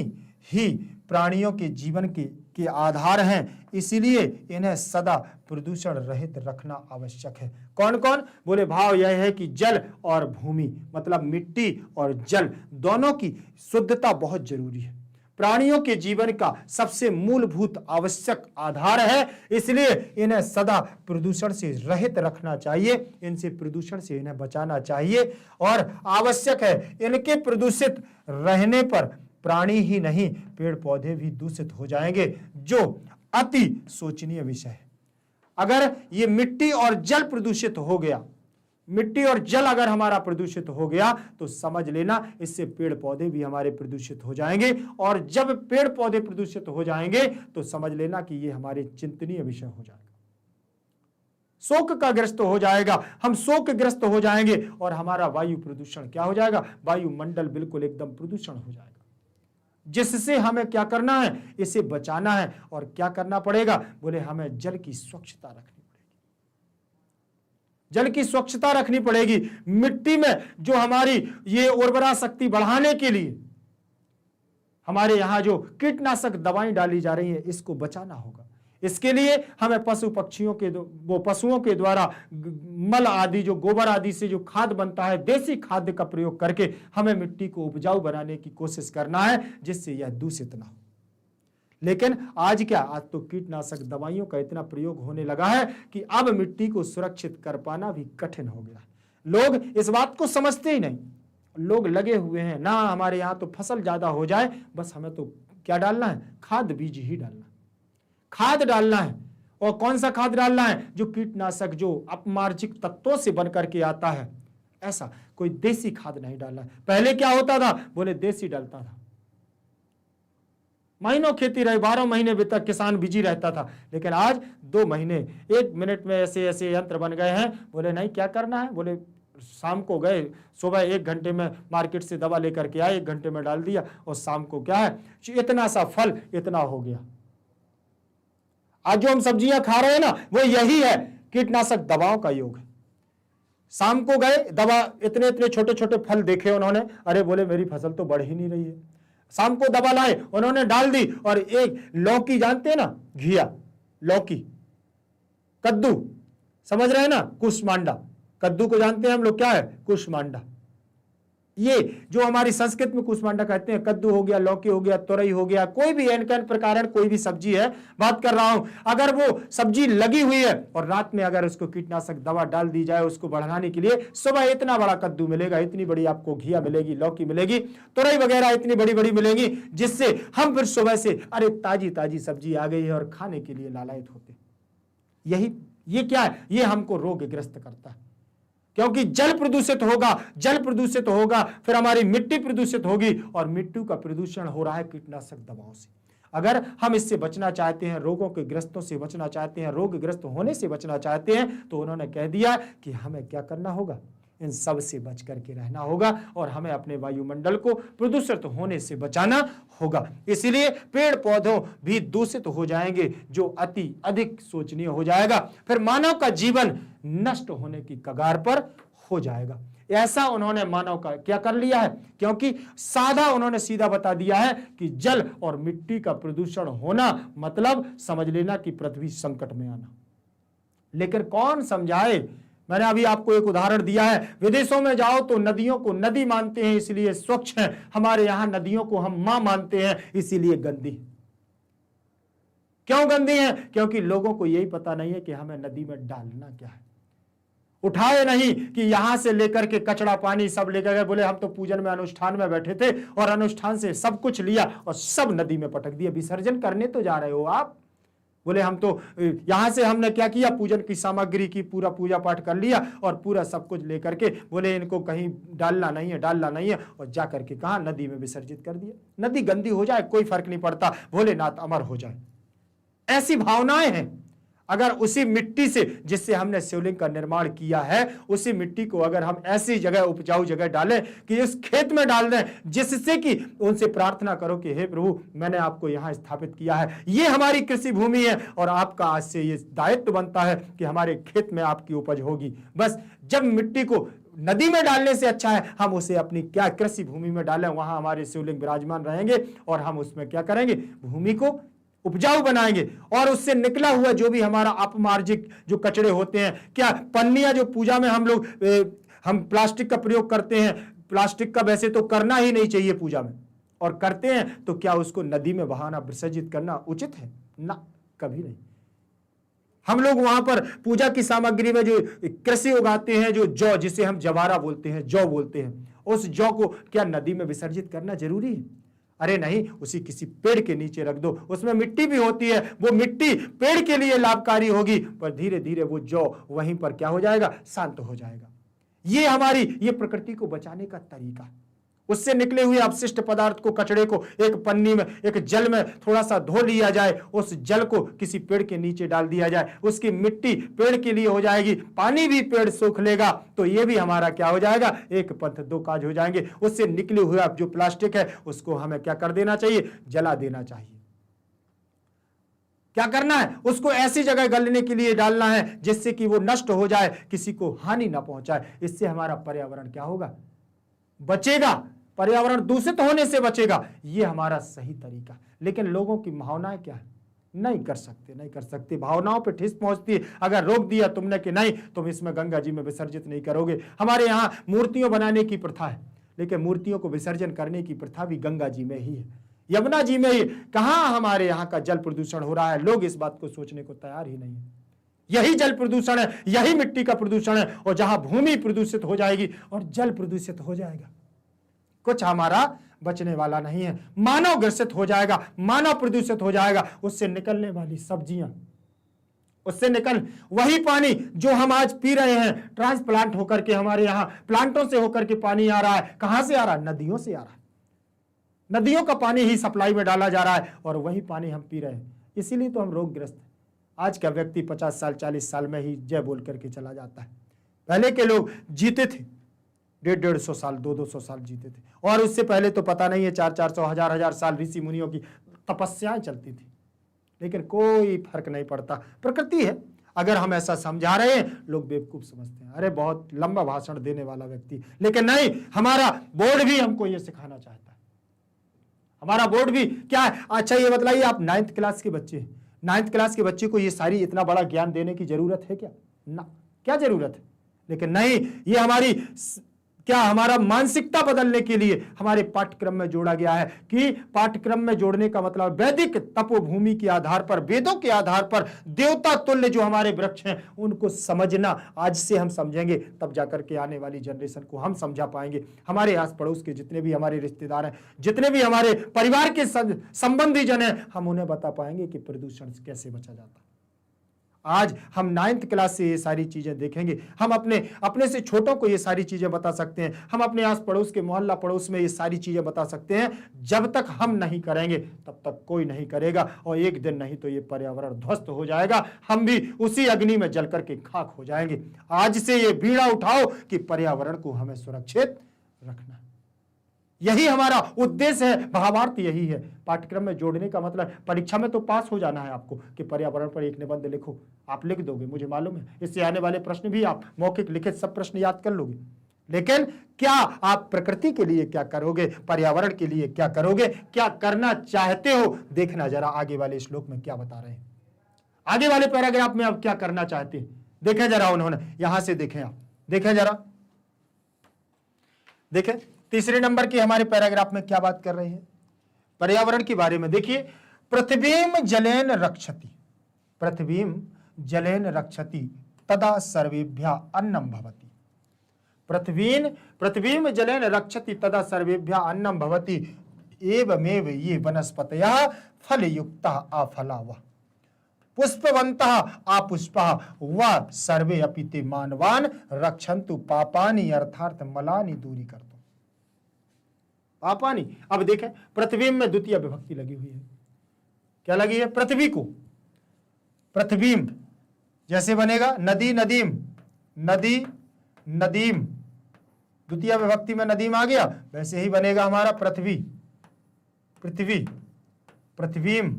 ही प्राणियों के जीवन के आधार हैं, इसीलिए इन्हें सदा प्रदूषण रहित रखना आवश्यक है। कौन कौन? बोले भाव यह है कि जल और भूमि, मतलब मिट्टी और जल दोनों की शुद्धता बहुत जरूरी है, प्राणियों के जीवन का सबसे मूलभूत आवश्यक आधार है, इसलिए इन्हें सदा प्रदूषण से रहित रखना चाहिए, इनसे प्रदूषण से इन्हें बचाना चाहिए। और आवश्यक है, इनके प्रदूषित रहने पर प्राणी ही नहीं पेड़ पौधे भी दूषित हो जाएंगे, जो अति शोचनीय विषय है। अगर ये मिट्टी और जल प्रदूषित हो गया, मिट्टी और जल अगर हमारा प्रदूषित हो गया तो समझ लेना इससे पेड़ पौधे भी हमारे प्रदूषित हो जाएंगे, और जब पेड़ पौधे प्रदूषित हो जाएंगे तो समझ लेना कि ये हमारे चिंतनीय विषय हो जाएगा, शोक का ग्रस्त हो जाएगा, हम शोक ग्रस्त हो जाएंगे और हमारा वायु प्रदूषण क्या हो जाएगा, वायुमंडल बिल्कुल एकदम प्रदूषण हो जाएगा, जिससे हमें क्या करना है, इसे बचाना है। और क्या करना पड़ेगा, बोले हमें जल की स्वच्छता रखनी पड़ेगी, जल की स्वच्छता रखनी पड़ेगी। मिट्टी में जो हमारी ये उर्वरा शक्ति बढ़ाने के लिए हमारे यहां जो कीटनाशक दवाएं डाली जा रही हैं, इसको बचाना होगा। इसके लिए हमें पशुओं के द्वारा मल आदि, जो गोबर आदि से जो खाद बनता है, देसी खाद्य का प्रयोग करके हमें मिट्टी को उपजाऊ बनाने की कोशिश करना है, जिससे यह दूषित ना हो। लेकिन आज क्या, आज तो कीटनाशक दवाइयों का इतना प्रयोग होने लगा है कि अब मिट्टी को सुरक्षित कर पाना भी कठिन हो गया। लोग इस बात को समझते ही नहीं, लोग लगे हुए हैं ना, हमारे यहाँ तो फसल ज्यादा हो जाए, बस हमें तो क्या डालना है, खाद बीज ही डालना, खाद डालना है। और कौन सा खाद डालना है, जो कीटनाशक, जो अपमार्जिक तत्वों से बनकर के आता है, ऐसा कोई देसी खाद नहीं डालना है। पहले क्या होता था, बोले देसी डलता था, महीनों खेती रही, 12 महीने तक किसान बिजी रहता था। लेकिन आज 2 महीने 1 मिनट में ऐसे ऐसे यंत्र बन गए हैं। बोले नहीं क्या करना है, बोले शाम को गए, सुबह 1 घंटे में मार्केट से दवा लेकर के आए, 1 घंटे में डाल दिया और शाम को क्या है, इतना सा फल इतना हो गया। आज जो हम सब्जियां खा रहे हैं ना, वो यही है, कीटनाशक दवाओं का योग है। शाम को गए, दवा, इतने इतने छोटे छोटे फल देखे उन्होंने, अरे बोले मेरी फसल तो बढ़ ही नहीं रही है। शाम को दवा लाए, उन्होंने डाल दी, और एक लौकी जानते हैं ना, घिया, लौकी, कद्दू, समझ रहे हैं ना, कुष्मांडा, कद्दू को जानते हैं हम लोग क्या है, कुष्मांडा। ये जो हमारी संस्कृत में कुष्मांडा कहते हैं, कद्दू हो गया, लौकी हो गया, तोरई हो गया, कोई भी एन प्रकार कोई भी सब्जी है, बात कर रहा हूं, अगर वो सब्जी लगी हुई है और रात में अगर उसको कीटनाशक दवा डाल दी जाए उसको बढ़ाने के लिए, सुबह इतना बड़ा कद्दू मिलेगा, इतनी बड़ी आपको घिया मिलेगी, लौकी मिलेगी, तोरई वगैरह इतनी बड़ी बड़ी मिलेगी, जिससे हम फिर सुबह से अरे ताजी ताजी सब्जी आ गई है और खाने के लिए लालायित होते। यही ये क्या है, ये हमको रोगग्रस्त करता है, क्योंकि जल प्रदूषित होगा, जल प्रदूषित होगा, फिर हमारी मिट्टी प्रदूषित होगी, और मिट्टी का प्रदूषण हो रहा है कीटनाशक दवाओं से। अगर हम इससे बचना चाहते हैं, रोगों के ग्रस्तों से बचना चाहते हैं, रोगग्रस्त होने से बचना चाहते हैं, तो उन्होंने कह दिया कि हमें क्या करना होगा, इन सब से बच करके रहना होगा, और हमें अपने वायुमंडल को प्रदूषित होने से बचाना होगा। इसलिए पेड़ पौधों भी दूषित हो जाएंगे, जो अति अधिक शोचनीय हो जाएगा, फिर मानव का जीवन नष्ट होने की कगार पर हो जाएगा। ऐसा उन्होंने मानव का क्या कर लिया है, क्योंकि सादा उन्होंने सीधा बता दिया है कि जल और मिट्टी का प्रदूषण होना मतलब समझ लेना कि पृथ्वी संकट में आना। लेकिन कौन समझाए, मैंने अभी आपको एक उदाहरण दिया है, विदेशों में जाओ तो नदियों को नदी मानते हैं इसलिए स्वच्छ है, हमारे यहां नदियों को हम मां मानते हैं इसीलिए गंदी। क्यों गंदी है, क्योंकि लोगों को यही पता नहीं है कि हमें नदी में डालना क्या है। उठाए नहीं कि यहां से लेकर के कचड़ा पानी सब लेकर गए, बोले हम तो पूजन में अनुष्ठान में बैठे थे और अनुष्ठान से सब कुछ लिया और सब नदी में पटक दिया। विसर्जन करने तो जा रहे हो आप, बोले हम तो यहां से हमने क्या किया, पूजन की सामग्री की पूरा पूजा पाठ कर लिया और पूरा सब कुछ लेकर के बोले इनको कहीं डालना नहीं है, डालना नहीं है, और जा करके कहा नदी में विसर्जित कर दिया। नदी गंदी हो जाए कोई फर्क नहीं पड़ता, भोलेनाथ अमर हो जाए, ऐसी भावनाएं हैं। अगर उसी मिट्टी से जिससे हमने शिवलिंग का निर्माण किया है, उसी मिट्टी को अगर हम ऐसी जगह उपजाऊ जगह डालें कि इस खेत में डाल दें, जिससे कि उनसे प्रार्थना करो कि हे प्रभु मैंने आपको यहां स्थापित किया है, ये हमारी कृषि भूमि है और आपका आज से ये दायित्व बनता है कि हमारे खेत में आपकी उपज होगी। बस जब मिट्टी को नदी में डालने से अच्छा है हम उसे अपनी क्या कृषि भूमि में डालें, वहां हमारे शिवलिंग विराजमान रहेंगे और हम उसमें क्या करेंगे, भूमि को उपजाऊ बनाएंगे। और उससे निकला हुआ जो भी हमारा अपमार्जित जो कचरे होते हैं, क्या पन्नियां जो पूजा में हम लोग हम प्लास्टिक का प्रयोग करते हैं, प्लास्टिक का वैसे तो करना ही नहीं चाहिए पूजा में, और करते हैं तो क्या उसको नदी में बहाना विसर्जित करना उचित है? ना, कभी नहीं। हम लोग वहां पर पूजा की सामग्री में जो कृषि उगाते हैं, जो जौ जिसे हम जवारा बोलते हैं, जौ बोलते हैं, उस जौ को क्या नदी में विसर्जित करना जरूरी है? अरे नहीं, उसी किसी पेड़ के नीचे रख दो, उसमें मिट्टी भी होती है, वो मिट्टी पेड़ के लिए लाभकारी होगी, पर धीरे धीरे वो जौ वहीं पर क्या हो जाएगा, शांत हो जाएगा। ये हमारी ये प्रकृति को बचाने का तरीका है। उससे निकले हुए अपशिष्ट पदार्थ को, कचड़े को एक पन्नी में, एक जल में थोड़ा सा धो लिया जाए, उस जल को किसी पेड़ के नीचे डाल दिया जाए, उसकी मिट्टी पेड़ के लिए हो जाएगी, पानी भी पेड़ सूख लेगा, तो ये भी हमारा क्या हो जाएगा, एक पंथ दो काज हो जाएंगे। उससे निकले हुए अब जो प्लास्टिक है उसको हमें क्या कर देना चाहिए, जला देना चाहिए। क्या करना है, उसको ऐसी जगह गलने के लिए डालना है जिससे कि वो नष्ट हो जाए, किसी को हानि ना पहुंचाए। इससे हमारा पर्यावरण क्या होगा, बचेगा, पर्यावरण दूषित होने से बचेगा। ये हमारा सही तरीका। लेकिन लोगों की भावनाएं क्या है, नहीं कर सकते, नहीं कर सकते, भावनाओं पे ठेस पहुंचती है। अगर रोक दिया तुमने कि नहीं तुम इसमें गंगा जी में विसर्जित नहीं करोगे। हमारे यहाँ मूर्तियों बनाने की प्रथा है, लेकिन मूर्तियों को विसर्जन करने की प्रथा भी गंगा जी में ही है, यमुना जी में ही। कहां हमारे यहाँ का जल प्रदूषण हो रहा है, लोग इस बात को सोचने को तैयार ही नहीं है। यही जल प्रदूषण है, यही मिट्टी का प्रदूषण है, और जहां भूमि प्रदूषित हो जाएगी और जल प्रदूषित हो जाएगा, कुछ हमारा बचने वाला नहीं है। मानव ग्रसित हो जाएगा, मानव प्रदूषित हो जाएगा। उससे निकलने वाली सब्जियां, उससे निकल वही पानी जो हम आज पी रहे हैं, ट्रांसप्लांट होकर के हमारे यहाँ प्लांटों से होकर के पानी आ रहा है। कहां से आ रहा है, नदियों से आ रहा है। नदियों का पानी ही सप्लाई में डाला जा रहा है और वही पानी हम पी रहे हैं। इसीलिए तो हम रोगग्रस्त हैं। आज का व्यक्ति 50 साल 40 साल में ही जय बोल करके चला जाता है। पहले के लोग जीते थे 150-150 साल, 200-200 साल जीते थे, और उससे पहले तो पता नहीं है 400-400 हजार साल ऋषि मुनियों की तपस्याएं चलती थी। लेकिन कोई फर्क नहीं पड़ता, प्रकृति है। अगर हम ऐसा समझा रहे हैं, लोग बेवकूफ समझते हैं, अरे बहुत लंबा भाषण देने वाला व्यक्ति। लेकिन नहीं, हमारा बोर्ड भी हमको ये सिखाना चाहता है। हमारा बोर्ड भी क्या है? अच्छा ये बताइए, आप 9th क्लास के बच्चे हैं, 9th क्लास के बच्चे को ये सारी इतना बड़ा ज्ञान देने की जरूरत है क्या? ना, क्या जरूरत है? लेकिन नहीं, ये हमारा मानसिकता बदलने के लिए हमारे पाठ्यक्रम में जोड़ा गया है कि पाठ्यक्रम में जोड़ने का मतलब वैदिक तपोभूमि के आधार पर, वेदों के आधार पर देवता तुल्य जो हमारे वृक्ष हैं उनको समझना। आज से हम समझेंगे तब जाकर के आने वाली जनरेशन को हम समझा पाएंगे। हमारे आस पड़ोस के जितने भी हमारे रिश्तेदार हैं, जितने भी हमारे परिवार के संबंधी जन हैं, हम उन्हें बता पाएंगे कि प्रदूषण से कैसे बचा जाता है। आज हम 9th क्लास से ये सारी चीजें देखेंगे। हम अपने से छोटों को ये सारी चीजें बता सकते हैं। हम अपने आस पड़ोस के मोहल्ला पड़ोस में ये सारी चीजें बता सकते हैं। जब तक हम नहीं करेंगे तब तक कोई नहीं करेगा, और एक दिन नहीं तो ये पर्यावरण ध्वस्त हो जाएगा। हम भी उसी अग्नि में जल करके खाक हो जाएंगे। आज से ये बीड़ा उठाओ कि पर्यावरण को हमें सुरक्षित रखना। यही हमारा उद्देश्य है, भावार्थ यही है। पाठ्यक्रम में जोड़ने का मतलब परीक्षा में तो पास हो जाना है आपको कि पर्यावरण पर एक निबंध लिखो। आप लिख दोगे, मुझे मालूम है। इससे आने वाले प्रश्न भी आप मौखिक लिखित सब प्रश्न याद कर लोगे। लेकिन क्या आप प्रकृति के लिए क्या करोगे, पर्यावरण के लिए क्या करोगे, क्या करना चाहते हो? देखना जरा आगे वाले श्लोक में क्या बता रहे हैं। आगे वाले पैराग्राफ में आप क्या करना चाहते हैं देखें जरा। उन्होंने यहां से देखें, आप देखें जरा, देखें तीसरे नंबर के हमारे पैराग्राफ में क्या बात कर रहे हैं पर्यावरण के बारे में। देखिए, पृथ्वीम जलेन रक्षति, पृथ्वीम जलेन रक्षति तदा सर्वेभ्यः अन्नम भवति। पृथ्वीम जलेन रक्षति तदा सर्वेभ्यः अन्नम भवति। एवमेव ये वनस्पतयः फलयुक्ताः अफलावः पुष्पवन्तः अपुष्पाः व सर्वे अपि ते मानवान् रक्षन्तु पापानि, अर्थात मलानि दूरीकर्तुम्। पापानि। अब देखें, पृथ्वी में द्वितीय विभक्ति लगी हुई है। क्या लगी है? पृथ्वी को। पृथ्वीम जैसे बनेगा नदी नदीम, नदी नदीम, द्वितीय विभक्ति में नदीम आ गया, वैसे ही बनेगा हमारा पृथ्वी, पृथ्वी, पृथ्वीम,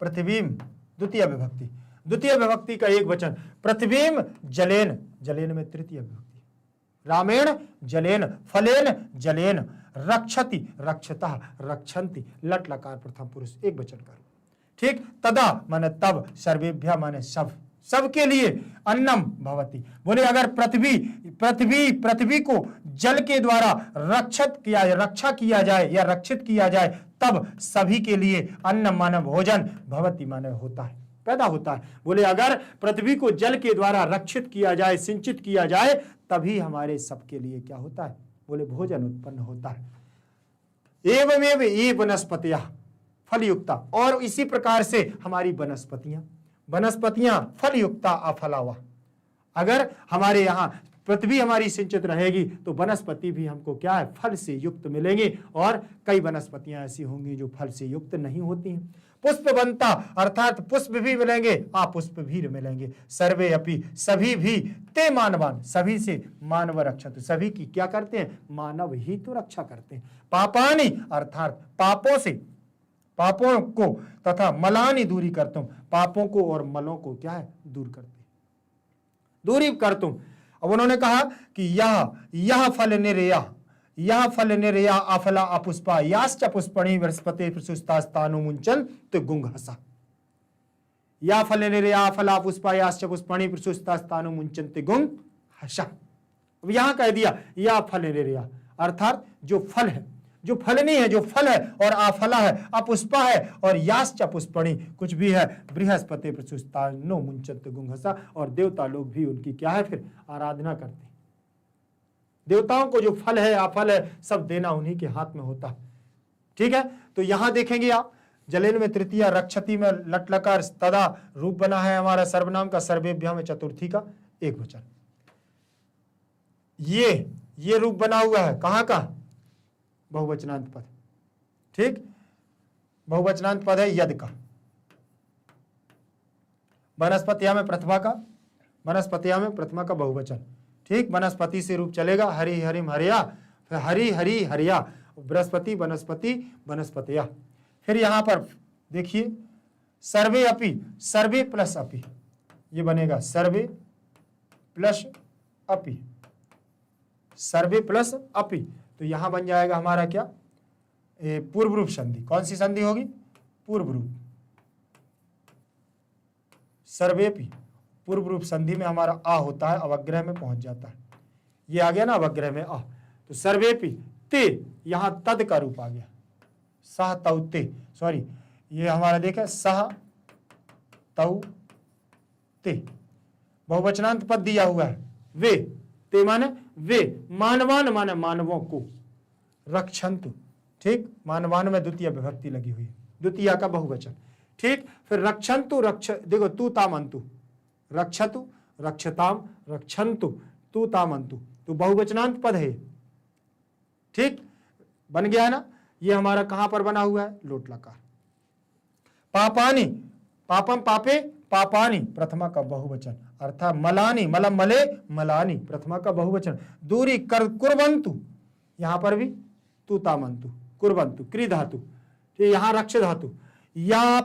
पृथ्वीम द्वितीय विभक्ति। द्वितीय विभक्ति का एक वचन पृथ्वीम जलेन, जलेन में तृतीय विभक्ति। रामेण जलेन, फलेन जलेन, रक्षति रक्षतः, रक्षन्ति, लट लकार प्रथम पुरुष एक वचन करो। ठीक, तदा माने तब, सर्वेभ्यः माने सब, सबके लिए, अन्नम भवति। बोले अगर पृथ्वी को जल के द्वारा रक्षा किया जाए या रक्षित किया जाए, तब सभी के लिए अन्न माने भोजन, भवति माने होता है, पैदा होता है। बोले अगर पृथ्वी को जल के द्वारा रक्षित किया जाए, सिंचित किया जाए, तभी हमारे सबके लिए क्या होता है? बोले भोजन उत्पन्न होता है। एवमेव ये वनस्पतियां फलयुक्ता, और इसी प्रकार से हमारी वनस्पतियां फलयुक्ता अफलावा। अगर हमारे यहाँ पृथ्वी हमारी सिंचित रहेगी तो वनस्पति भी हमको क्या है? फल से युक्त मिलेंगे, और कई वनस्पतियां ऐसी होंगी जो फल से युक्त नहीं होती हैं। पुष्पवंता अर्थात पुष्प भी मिलेंगे, अपुष्प भी मिलेंगे। सर्वे अपि सभी भी, ते मानवान सभी से, मानव रक्षत सभी की क्या करते हैं? मानव ही तो रक्षा करते हैं। पापानि अर्थात पापों से, पापों को, तथा मलानि दूरी करतुम, पापों को और मलों को क्या है? दूर करते, दूरी करतुम। अब उन्होंने कहा कि यह फल निर्या, यह फल निर्या अफला अपुष्पा याश्च पुष्पणि वृहस्पति प्रसुस्तास्तानु मुंचन तो गुंघसा। या फल निर्या अफला पुष्पा याश्च पुष्पणि प्रसुस्तास्तानु मुंचन ते गुंघसा। अब यहां कह दिया या फल निर्या अर्थात जो फल है, जो फल नहीं है, जो फल है, और आफला है, अपुष्पा है, और याश्च पुष्पणि कुछ भी है, बृहस्पति प्रसुस्तानु मुंचन ते गुंघसा, और देवता लोग भी उनकी क्या है? फिर आराधना करते हैं। देवताओं को जो फल है, आफल है, सब देना उन्हीं के हाथ में होता है। ठीक है, तो यहां देखेंगे आप, जलेन में तृतीया, रक्षति में लटलकार, तदा रूप बना है हमारा सर्वनाम का, सर्वेभ्यः में चतुर्थी का एक वचन। ये रूप बना हुआ है कहां का? बहुवचनांत पद। ठीक, बहुवचनांत पद है यद का। वनस्पतिया में प्रथमा का, वनस्पतिया में प्रथमा का बहुवचन। ठीक, वनस्पति से रूप चलेगा हरि हरिम हरिया, फिर हरि हरि हरिया, बृहस्पति वनस्पति वनस्पतिया। फिर यहां पर देखिए सर्वे अपि, सर्वे प्लस अपि, ये बनेगा सर्वे प्लस अपि, सर्वे प्लस अपि। तो यहां बन जाएगा हमारा क्या, पूर्व रूप संधि। कौन सी संधि होगी, पूर्व रूप। सर्वेपि पूर्व रूप संधि में हमारा आ होता है, अवग्रह में पहुंच जाता है। ये आ गया ना अवग्रह में आ, तो सर्वेपि ते, यहां तद का रूप आ गया, सह तौ ते, सॉरी ये हमारा देखा सह तौ ते, बहुवचनांत पद दिया हुआ है। वे, ते माने वे, मानवान माने मानवों को, रक्षन्तु। ठीक, मानवान में द्वितीय विभक्ति लगी हुई है, द्वितीय का बहुवचन। ठीक, फिर रक्षन्तु, देखो तू तामंतु, रक्षतु रक्षताम रक्षन्तु तू तामंतु, तो बहुवचनांत पद है। ठीक, बन गया है ना। ये हमारा कहां पर बना हुआ है, लोट लकार। पापानी, पापम पापे पापानी, प्रथमा का बहुवचन, अर्थात मलानी, मलम मले मलानी, प्रथमा का बहुवचन। दूरी कर कुर्वन्तु, यहां पर भी तू तामंतु, कुर्वन्तु क्री धातु, यहां रक्ष धातु। या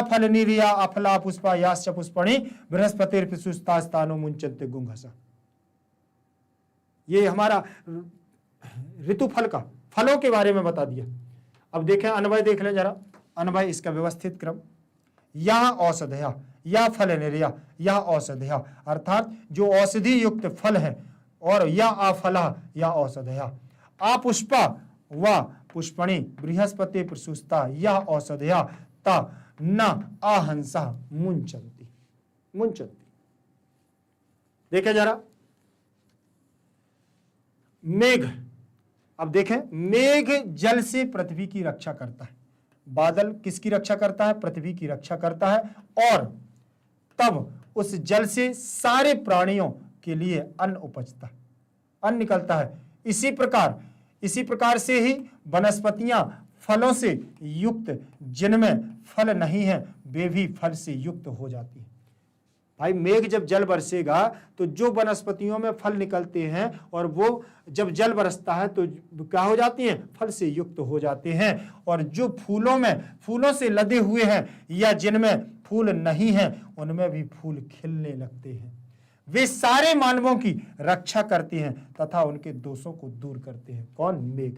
फल निर्या अफला पुष्पा याश्च पुष्पणी बृहस्पतिर पिसुस्तास्तानो मुंचन्ते गुंघसा। ये हमारा ऋतुफल का, फलों के बारे में बता दिया। अब देखें अन्वय, देख लें जरा अन्वय, इसका व्यवस्थित क्रम। या औषधया, या फल निर्या, या औषधया, अर्थात जो औषधि युक्त फल है, और या आफला, या औषधया। आपुष्पा व पुष्पणी बृहस्पति प्रसुस्ता, या औषधया ता न आहंसा मुंचन्ति, मुंचन्ति। देखें जरा मेघ, अब देखें मेघ जल से पृथ्वी की रक्षा करता है। बादल किसकी रक्षा करता है, पृथ्वी की रक्षा करता है, और तब उस जल से सारे प्राणियों के लिए अन्न उपजता है, अन्न निकलता है। इसी प्रकार से ही वनस्पतियां फलों से युक्त, जिनमें फल नहीं है वे भी फल से युक्त हो जाती हैं। भाई मेघ जब जल बरसेगा तो जो वनस्पतियों में फल निकलते हैं, और वो जब जल बरसता है तो क्या हो जाती हैं, फल से युक्त हो जाते हैं। और जो फूलों से लदे हुए हैं या जिनमें फूल नहीं हैं, उनमें भी फूल खिलने लगते हैं। वे सारे मानवों की रक्षा करते हैं तथा उनके दोषों को दूर करते हैं। कौन, मेघ।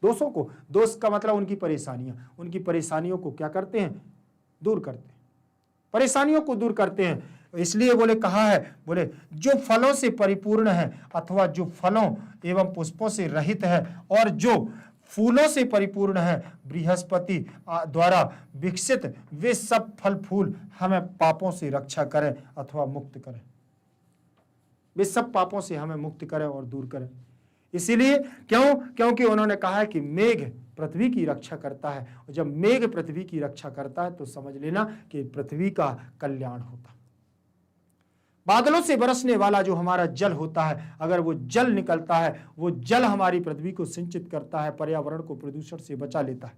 दोषों को, दोष का मतलब उनकी परेशानियों को क्या करते हैं, दूर करते हैं, परेशानियों को दूर करते हैं। इसलिए बोले कहा है, बोले जो फलों से परिपूर्ण है अथवा जो फलों एवं पुष्पों से रहित है और जो फूलों से परिपूर्ण है, बृहस्पति द्वारा विकसित वे सब फल फूल हमें पापों से रक्षा करें अथवा मुक्त करें। वे सब पापों से हमें मुक्त करें और दूर करें। इसीलिए क्योंकि उन्होंने कहा है कि मेघ पृथ्वी की रक्षा करता है, और जब मेघ पृथ्वी की रक्षा करता है तो समझ लेना कि पृथ्वी का कल्याण होता है। बादलों से बरसने वाला जो हमारा जल होता है, अगर वो जल निकलता है, वो जल हमारी पृथ्वी को सिंचित करता है, पर्यावरण को प्रदूषण से बचा लेता है।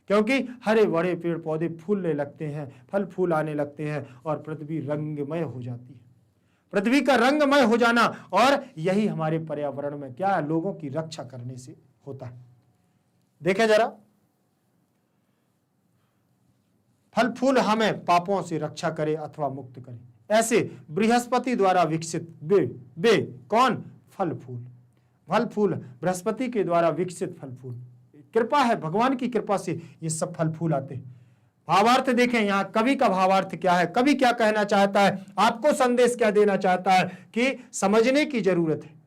क्योंकि हरे भरे पेड़ पौधे फूलने लगते हैं, फल फूल आने लगते हैं, और पृथ्वी रंगमय हो जाती है। पृथ्वी का रंगमय हो जाना, और यही हमारे पर्यावरण में क्या है, लोगों की रक्षा करने से होता है। देखें जरा, फल फूल हमें पापों से रक्षा करे अथवा मुक्त करे। ऐसे बृहस्पति द्वारा विकसित वे कौन, फल फूल बृहस्पति के द्वारा विकसित फल फूल, कृपा है, भगवान की कृपा से ये सब फल फूल आते हैं। भावार्थ देखें, यहाँ कवि का भावार्थ क्या है, कवि क्या कहना चाहता है, आपको संदेश क्या देना चाहता है कि समझने की जरूरत है।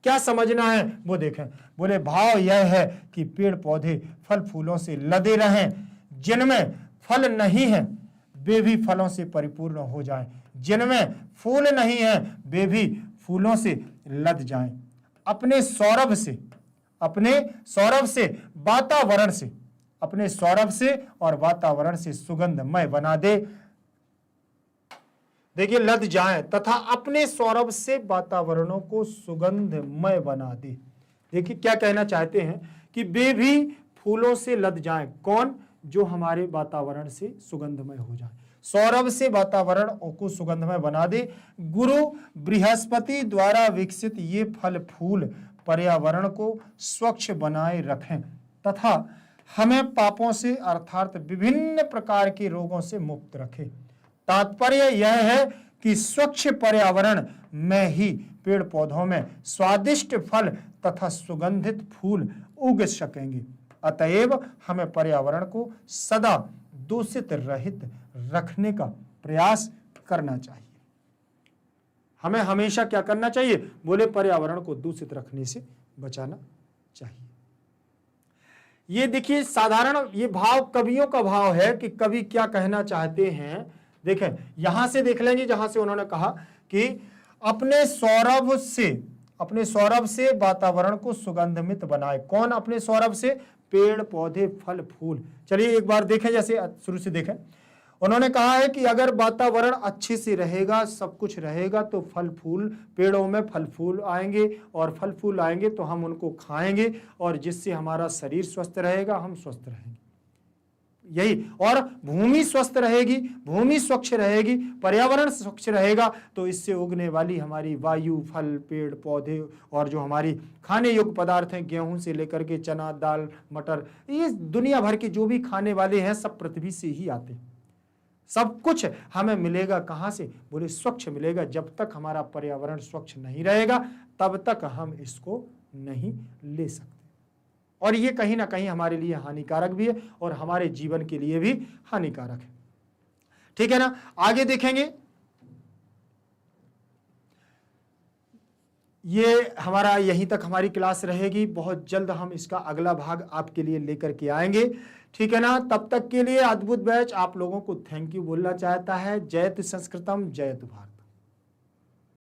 क्या समझना है वो देखें। बोले भाव यह है कि पेड़ पौधे फल फूलों से लदे रहें, जिनमें फल नहीं है वे भी फलों से परिपूर्ण हो जाएं, जिनमें फूल नहीं है वे भी फूलों से लद जाएं। अपने सौरभ से और वातावरण से सुगंधमय बना दे। देखिए, लद जाएं तथा अपने सौरभ से वातावरणों को सुगंधमय बना दे। देखिए क्या कहना चाहते हैं कि वे भी फूलों से लद जाएं। कौन? जो हमारे वातावरण से सुगंधमय हो जाए, सौरभ से वातावरण को सुगंधमय बना दे। गुरु बृहस्पति द्वारा विकसित ये फल फूल पर्यावरण को स्वच्छ बनाए रखें तथा हमें पापों से अर्थात विभिन्न प्रकार के रोगों से मुक्त रखें। तात्पर्य यह है कि स्वच्छ पर्यावरण में ही पेड़ पौधों में स्वादिष्ट फल तथा सुगंधित फूल उग सकेंगे। अतएव हमें पर्यावरण को सदा दूषित रहित रखने का प्रयास करना चाहिए। हमें हमेशा क्या करना चाहिए? बोले पर्यावरण को दूषित रखने से बचाना चाहिए। ये देखिए साधारण ये भाव कवियों का भाव है कि कवि क्या कहना चाहते हैं। देखें यहां से देख लेंगे जहां से उन्होंने कहा कि अपने सौरभ से वातावरण को सुगंधित बनाए। कौन अपने सौरभ से? पेड़ पौधे फल फूल। चलिए एक बार देखें, जैसे शुरू से देखें। उन्होंने कहा है कि अगर वातावरण अच्छे से रहेगा, सब कुछ रहेगा, तो फल फूल, पेड़ों में फल फूल आएंगे और फल फूल आएंगे तो हम उनको खाएंगे और जिससे हमारा शरीर स्वस्थ रहेगा, हम स्वस्थ रहेंगे। यही, और भूमि स्वस्थ रहेगी, भूमि स्वच्छ रहेगी, पर्यावरण स्वच्छ रहेगा तो इससे उगने वाली हमारी वायु, फल, पेड़ पौधे और जो हमारी खाने योग्य पदार्थ हैं, गेहूं से लेकर के चना, दाल, मटर, ये दुनिया भर के जो भी खाने वाले हैं सब पृथ्वी से ही आते हैं। सब कुछ हमें मिलेगा कहां से? बोले स्वच्छ मिलेगा। जब तक हमारा पर्यावरण स्वच्छ नहीं रहेगा तब तक हम इसको नहीं ले सकते, और ये कहीं ना कहीं हमारे लिए हानिकारक भी है और हमारे जीवन के लिए भी हानिकारक है। ठीक है ना? आगे देखेंगे। ये हमारा यहीं तक हमारी क्लास रहेगी। बहुत जल्द हम इसका अगला भाग आपके लिए लेकर के आएंगे। ठीक है ना? तब तक के लिए अद्भुत बैच आप लोगों को थैंक यू बोलना चाहता है। जयतु संस्कृतम, जयतु भारत।